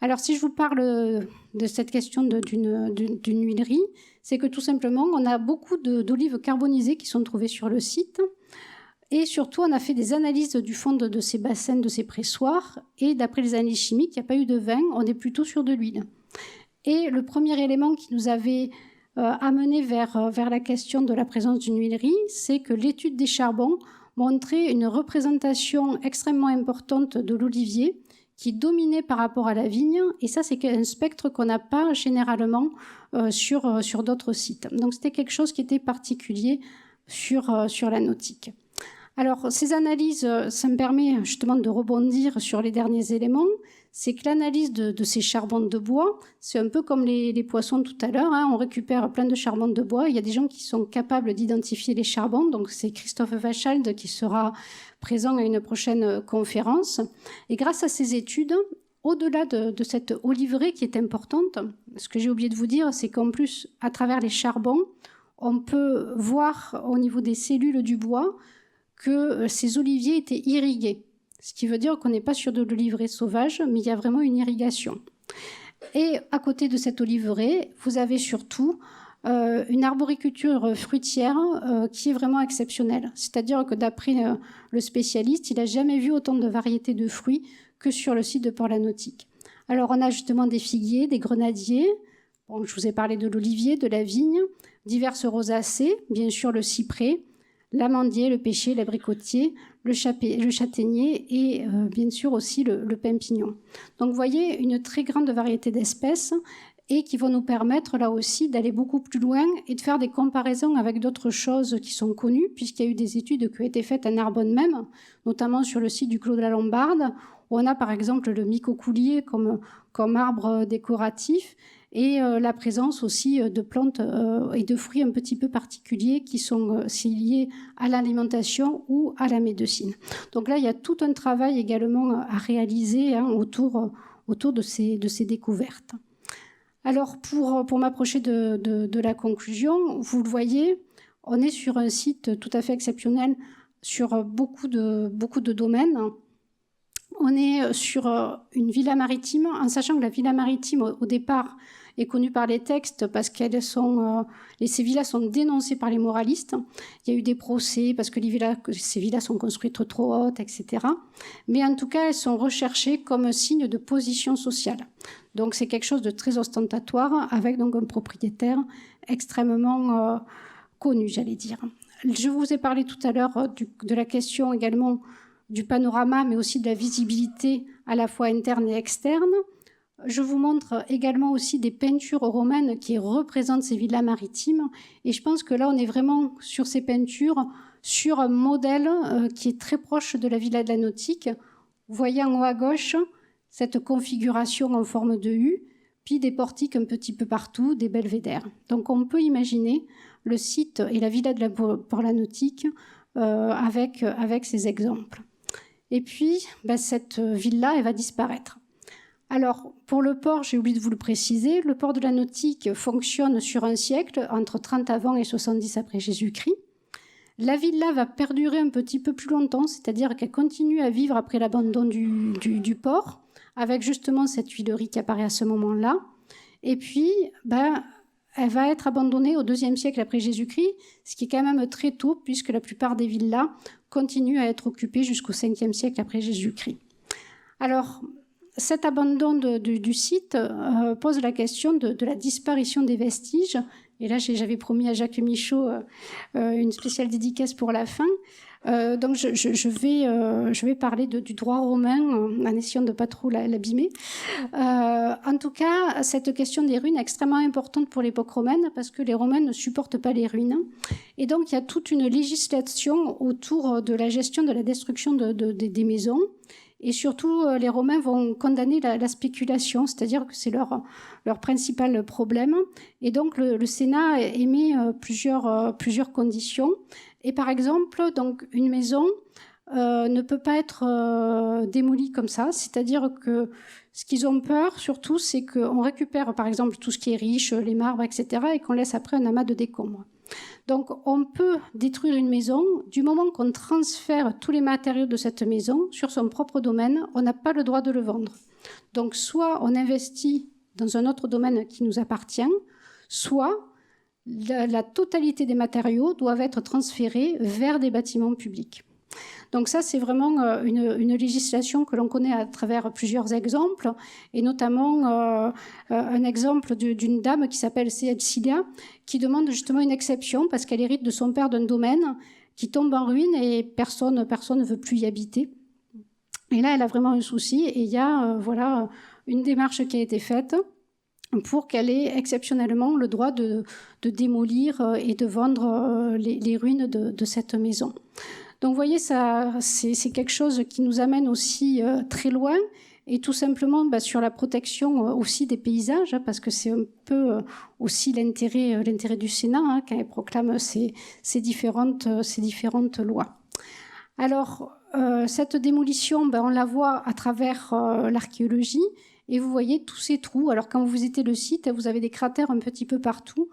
Alors, si je vous parle de cette question d'une huilerie, c'est que tout simplement, on a beaucoup d'olives carbonisées qui sont trouvées sur le site. Et surtout, on a fait des analyses du fond de ces bassins, de ces pressoirs. Et d'après les analyses chimiques, il n'y a pas eu de vin, on est plutôt sur de l'huile. Et le premier élément qui nous avait amené vers la question de la présence d'une huilerie, c'est que l'étude des charbons montrait une représentation extrêmement importante de l'olivier qui dominait par rapport à la vigne. Et ça, c'est un spectre qu'on n'a pas généralement sur d'autres sites. Donc, c'était quelque chose qui était particulier sur la nautique. Alors, ces analyses, ça me permet justement de rebondir sur les derniers éléments. C'est que l'analyse de ces charbons de bois, c'est un peu comme les poissons tout à l'heure. On récupère plein de charbons de bois. Il y a des gens qui sont capables d'identifier les charbons. Donc, c'est Christophe Wachald qui sera présent à une prochaine conférence. Et grâce à ces études, au-delà de cette oliveraie qui est importante, ce que j'ai oublié de vous dire, c'est qu'en plus, à travers les charbons, on peut voir au niveau des cellules du bois que ces oliviers étaient irrigués. Ce qui veut dire qu'on n'est pas sur de l'oliveraie sauvage, mais il y a vraiment une irrigation. Et à côté de cette oliveraie, vous avez surtout une arboriculture fruitière qui est vraiment exceptionnelle. C'est-à-dire que d'après le spécialiste, il n'a jamais vu autant de variétés de fruits que sur le site de Port-la-Nautique. Alors on a justement des figuiers, des grenadiers, bon, je vous ai parlé de l'olivier, de la vigne, diverses rosacées, bien sûr le cyprès, l'amandier, le pêcher, l'abricotier, le châtaignier et bien sûr aussi le pin pignon. Donc vous voyez une très grande variété d'espèces et qui vont nous permettre là aussi d'aller beaucoup plus loin et de faire des comparaisons avec d'autres choses qui sont connues, puisqu'il y a eu des études qui ont été faites à Narbonne même, notamment sur le site du Clos de la Lombarde, où on a par exemple le micocoulier comme arbre décoratif, et la présence aussi de plantes et de fruits un petit peu particuliers qui sont liés à l'alimentation ou à la médecine. Donc là, il y a tout un travail également à réaliser autour de ces découvertes. Alors, pour m'approcher de la conclusion, vous le voyez, on est sur un site tout à fait exceptionnel sur beaucoup de domaines. On est sur une villa maritime, en sachant que la villa maritime, au départ, est connue par les textes parce ces villas sont dénoncées par les moralistes. Il y a eu des procès parce que ces villas sont construites trop hautes, etc. Mais en tout cas, elles sont recherchées comme un signe de position sociale. Donc, c'est quelque chose de très ostentatoire avec donc un propriétaire extrêmement connu, j'allais dire. Je vous ai parlé tout à l'heure de la question également du panorama, mais aussi de la visibilité à la fois interne et externe. Je vous montre également aussi des peintures romaines qui représentent ces villas maritimes. Et je pense que là, on est vraiment sur ces peintures, sur un modèle qui est très proche de la villa de la Nautique. Vous voyez en haut à gauche cette configuration en forme de U, puis des portiques un petit peu partout, des belvédères. Donc on peut imaginer le site et la villa de la Nautique avec ces exemples. Et puis, cette ville-là, elle va disparaître. Alors, pour le port, j'ai oublié de vous le préciser, le port de la Nautique fonctionne sur un siècle, entre 30 avant et 70 après Jésus-Christ. La villa va perdurer un petit peu plus longtemps, c'est-à-dire qu'elle continue à vivre après l'abandon du port, avec justement cette huilerie qui apparaît à ce moment-là. Et puis, elle va être abandonnée au IIe siècle après Jésus-Christ, ce qui est quand même très tôt, puisque la plupart des villas continuent à être occupées jusqu'au 5e siècle après Jésus-Christ. Alors, cet abandon du site pose la question de la disparition des vestiges. Et là, j'avais promis à Jacques Michaud une spéciale dédicace pour la fin. Donc, je vais parler du droit romain en essayant de ne pas trop l'abîmer. En tout cas, cette question des ruines est extrêmement importante pour l'époque romaine parce que les Romains ne supportent pas les ruines. Et donc, il y a toute une législation autour de la gestion de la destruction des maisons. Et surtout, les Romains vont condamner la spéculation, c'est-à-dire que c'est leur principal problème. Et donc, le Sénat émet plusieurs conditions. Et par exemple, donc, une maison ne peut pas être démoli comme ça. C'est-à-dire que ce qu'ils ont peur, surtout, c'est qu'on récupère, par exemple, tout ce qui est riche, les marbres, etc., et qu'on laisse après un amas de décombres. Donc, on peut détruire une maison du moment qu'on transfère tous les matériaux de cette maison sur son propre domaine. On n'a pas le droit de le vendre. Donc, soit on investit dans un autre domaine qui nous appartient, soit la totalité des matériaux doivent être transférés vers des bâtiments publics. Donc ça, c'est vraiment une législation que l'on connaît à travers plusieurs exemples, et notamment un exemple d'une dame qui s'appelle Cécilia, qui demande justement une exception parce qu'elle hérite de son père d'un domaine qui tombe en ruine et personne ne veut plus y habiter. Et là, elle a vraiment un souci, et il y a voilà, une démarche qui a été faite pour qu'elle ait exceptionnellement le droit de démolir et de vendre les ruines de cette maison. Donc vous voyez, c'est quelque chose qui nous amène aussi très loin, et tout simplement sur la protection aussi des paysages, parce que c'est un peu aussi l'intérêt du Sénat quand il proclame ces différentes lois. Alors, cette démolition, on la voit à travers l'archéologie, et vous voyez tous ces trous. Alors quand vous visitez le site, vous avez des cratères un petit peu partout,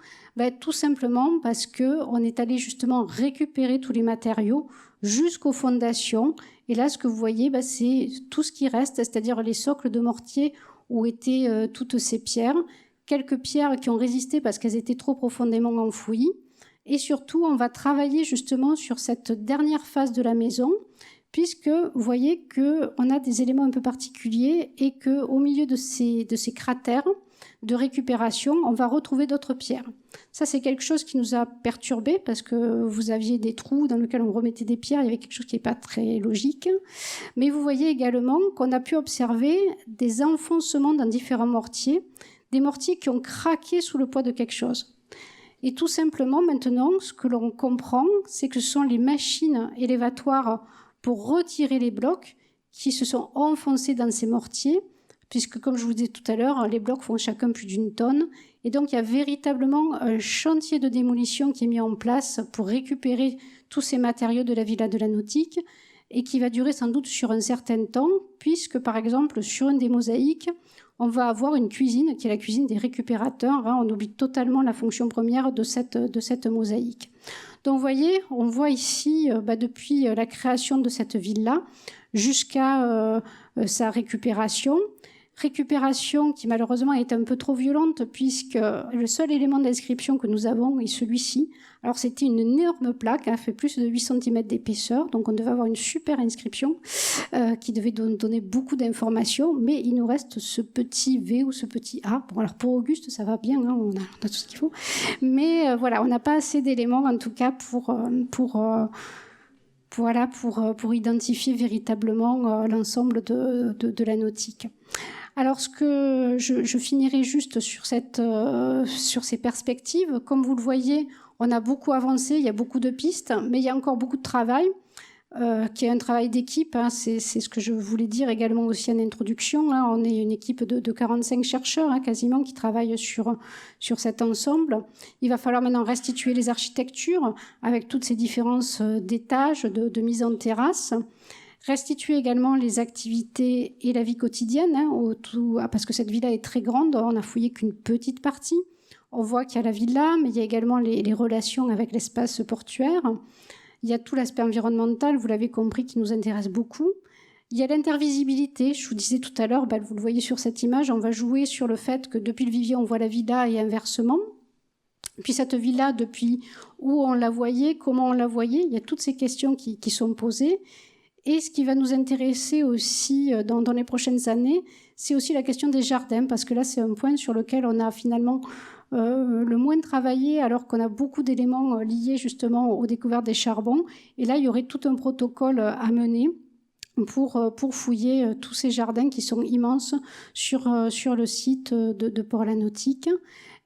tout simplement parce qu'on est allé justement récupérer tous les matériaux jusqu'aux fondations. Et là, ce que vous voyez, c'est tout ce qui reste, c'est-à-dire les socles de mortier où étaient toutes ces pierres, quelques pierres qui ont résisté parce qu'elles étaient trop profondément enfouies. Et surtout, on va travailler justement sur cette dernière phase de la maison, puisque vous voyez qu'on a des éléments un peu particuliers et qu'au milieu de ces cratères de récupération, on va retrouver d'autres pierres. Ça, c'est quelque chose qui nous a perturbés parce que vous aviez des trous dans lesquels on remettait des pierres, il y avait quelque chose qui n'est pas très logique. Mais vous voyez également qu'on a pu observer des enfoncements dans différents mortiers, des mortiers qui ont craqué sous le poids de quelque chose. Et tout simplement, maintenant, ce que l'on comprend, c'est que ce sont les machines élévatoires pour retirer les blocs qui se sont enfoncés dans ces mortiers, puisque, comme je vous disais tout à l'heure, les blocs font chacun plus d'1 tonne. Et donc, il y a véritablement un chantier de démolition qui est mis en place pour récupérer tous ces matériaux de la Villa de la Nautique et qui va durer sans doute sur un certain temps, puisque, par exemple, sur une des mosaïques, on va avoir une cuisine qui est la cuisine des récupérateurs. On oublie totalement la fonction première de cette mosaïque. Donc, vous voyez, on voit ici, depuis la création de cette villa jusqu'à sa récupération qui malheureusement est un peu trop violente, puisque le seul élément d'inscription que nous avons est celui-ci. Alors c'était une énorme plaque, fait plus de 8 cm d'épaisseur, donc on devait avoir une super inscription qui devait donner beaucoup d'informations, mais il nous reste ce petit V ou ce petit A. Bon, alors pour Auguste, ça va bien, on a tout ce qu'il faut, mais voilà, on n'a pas assez d'éléments en tout cas pour identifier véritablement l'ensemble de la nautique. Alors, ce que je finirai juste sur ces perspectives. Comme vous le voyez, on a beaucoup avancé, il y a beaucoup de pistes, mais il y a encore beaucoup de travail, qui est un travail d'équipe. C'est ce que je voulais dire également aussi en introduction. On est une équipe de 45 chercheurs, quasiment, qui travaillent sur cet ensemble. Il va falloir maintenant restituer les architectures avec toutes ces différences d'étages, de mise en terrasse. Restituer également les activités et la vie quotidienne, parce que cette villa est très grande, on n'a fouillé qu'une petite partie. On voit qu'il y a la villa, mais il y a également les relations avec l'espace portuaire. Il y a tout l'aspect environnemental, vous l'avez compris, qui nous intéresse beaucoup. Il y a l'intervisibilité, je vous disais tout à l'heure, vous le voyez sur cette image, on va jouer sur le fait que depuis le vivier, on voit la villa et inversement. Puis cette villa, depuis où on la voyait, comment on la voyait, il y a toutes ces questions qui sont posées. Et ce qui va nous intéresser aussi dans les prochaines années, c'est aussi la question des jardins, parce que là, c'est un point sur lequel on a finalement le moins travaillé, alors qu'on a beaucoup d'éléments liés justement aux découvertes des charbons. Et là, il y aurait tout un protocole à mener pour fouiller tous ces jardins qui sont immenses sur le site de Port-la-Nautique.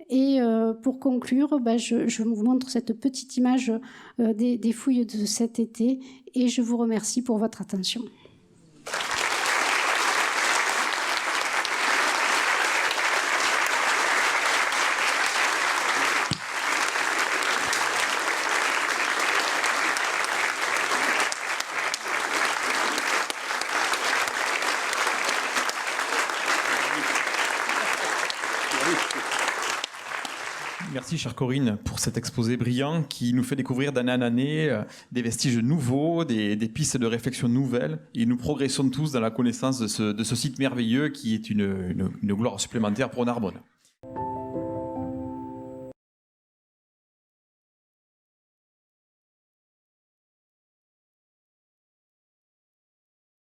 Et pour conclure, je vous montre cette petite image des fouilles de cet été et je vous remercie pour votre attention. Merci, chère Corinne, pour cet exposé brillant qui nous fait découvrir d'année en année des vestiges nouveaux, des pistes de réflexion nouvelles. Et nous progressons tous dans la connaissance de ce site merveilleux qui est une gloire supplémentaire pour Narbonne.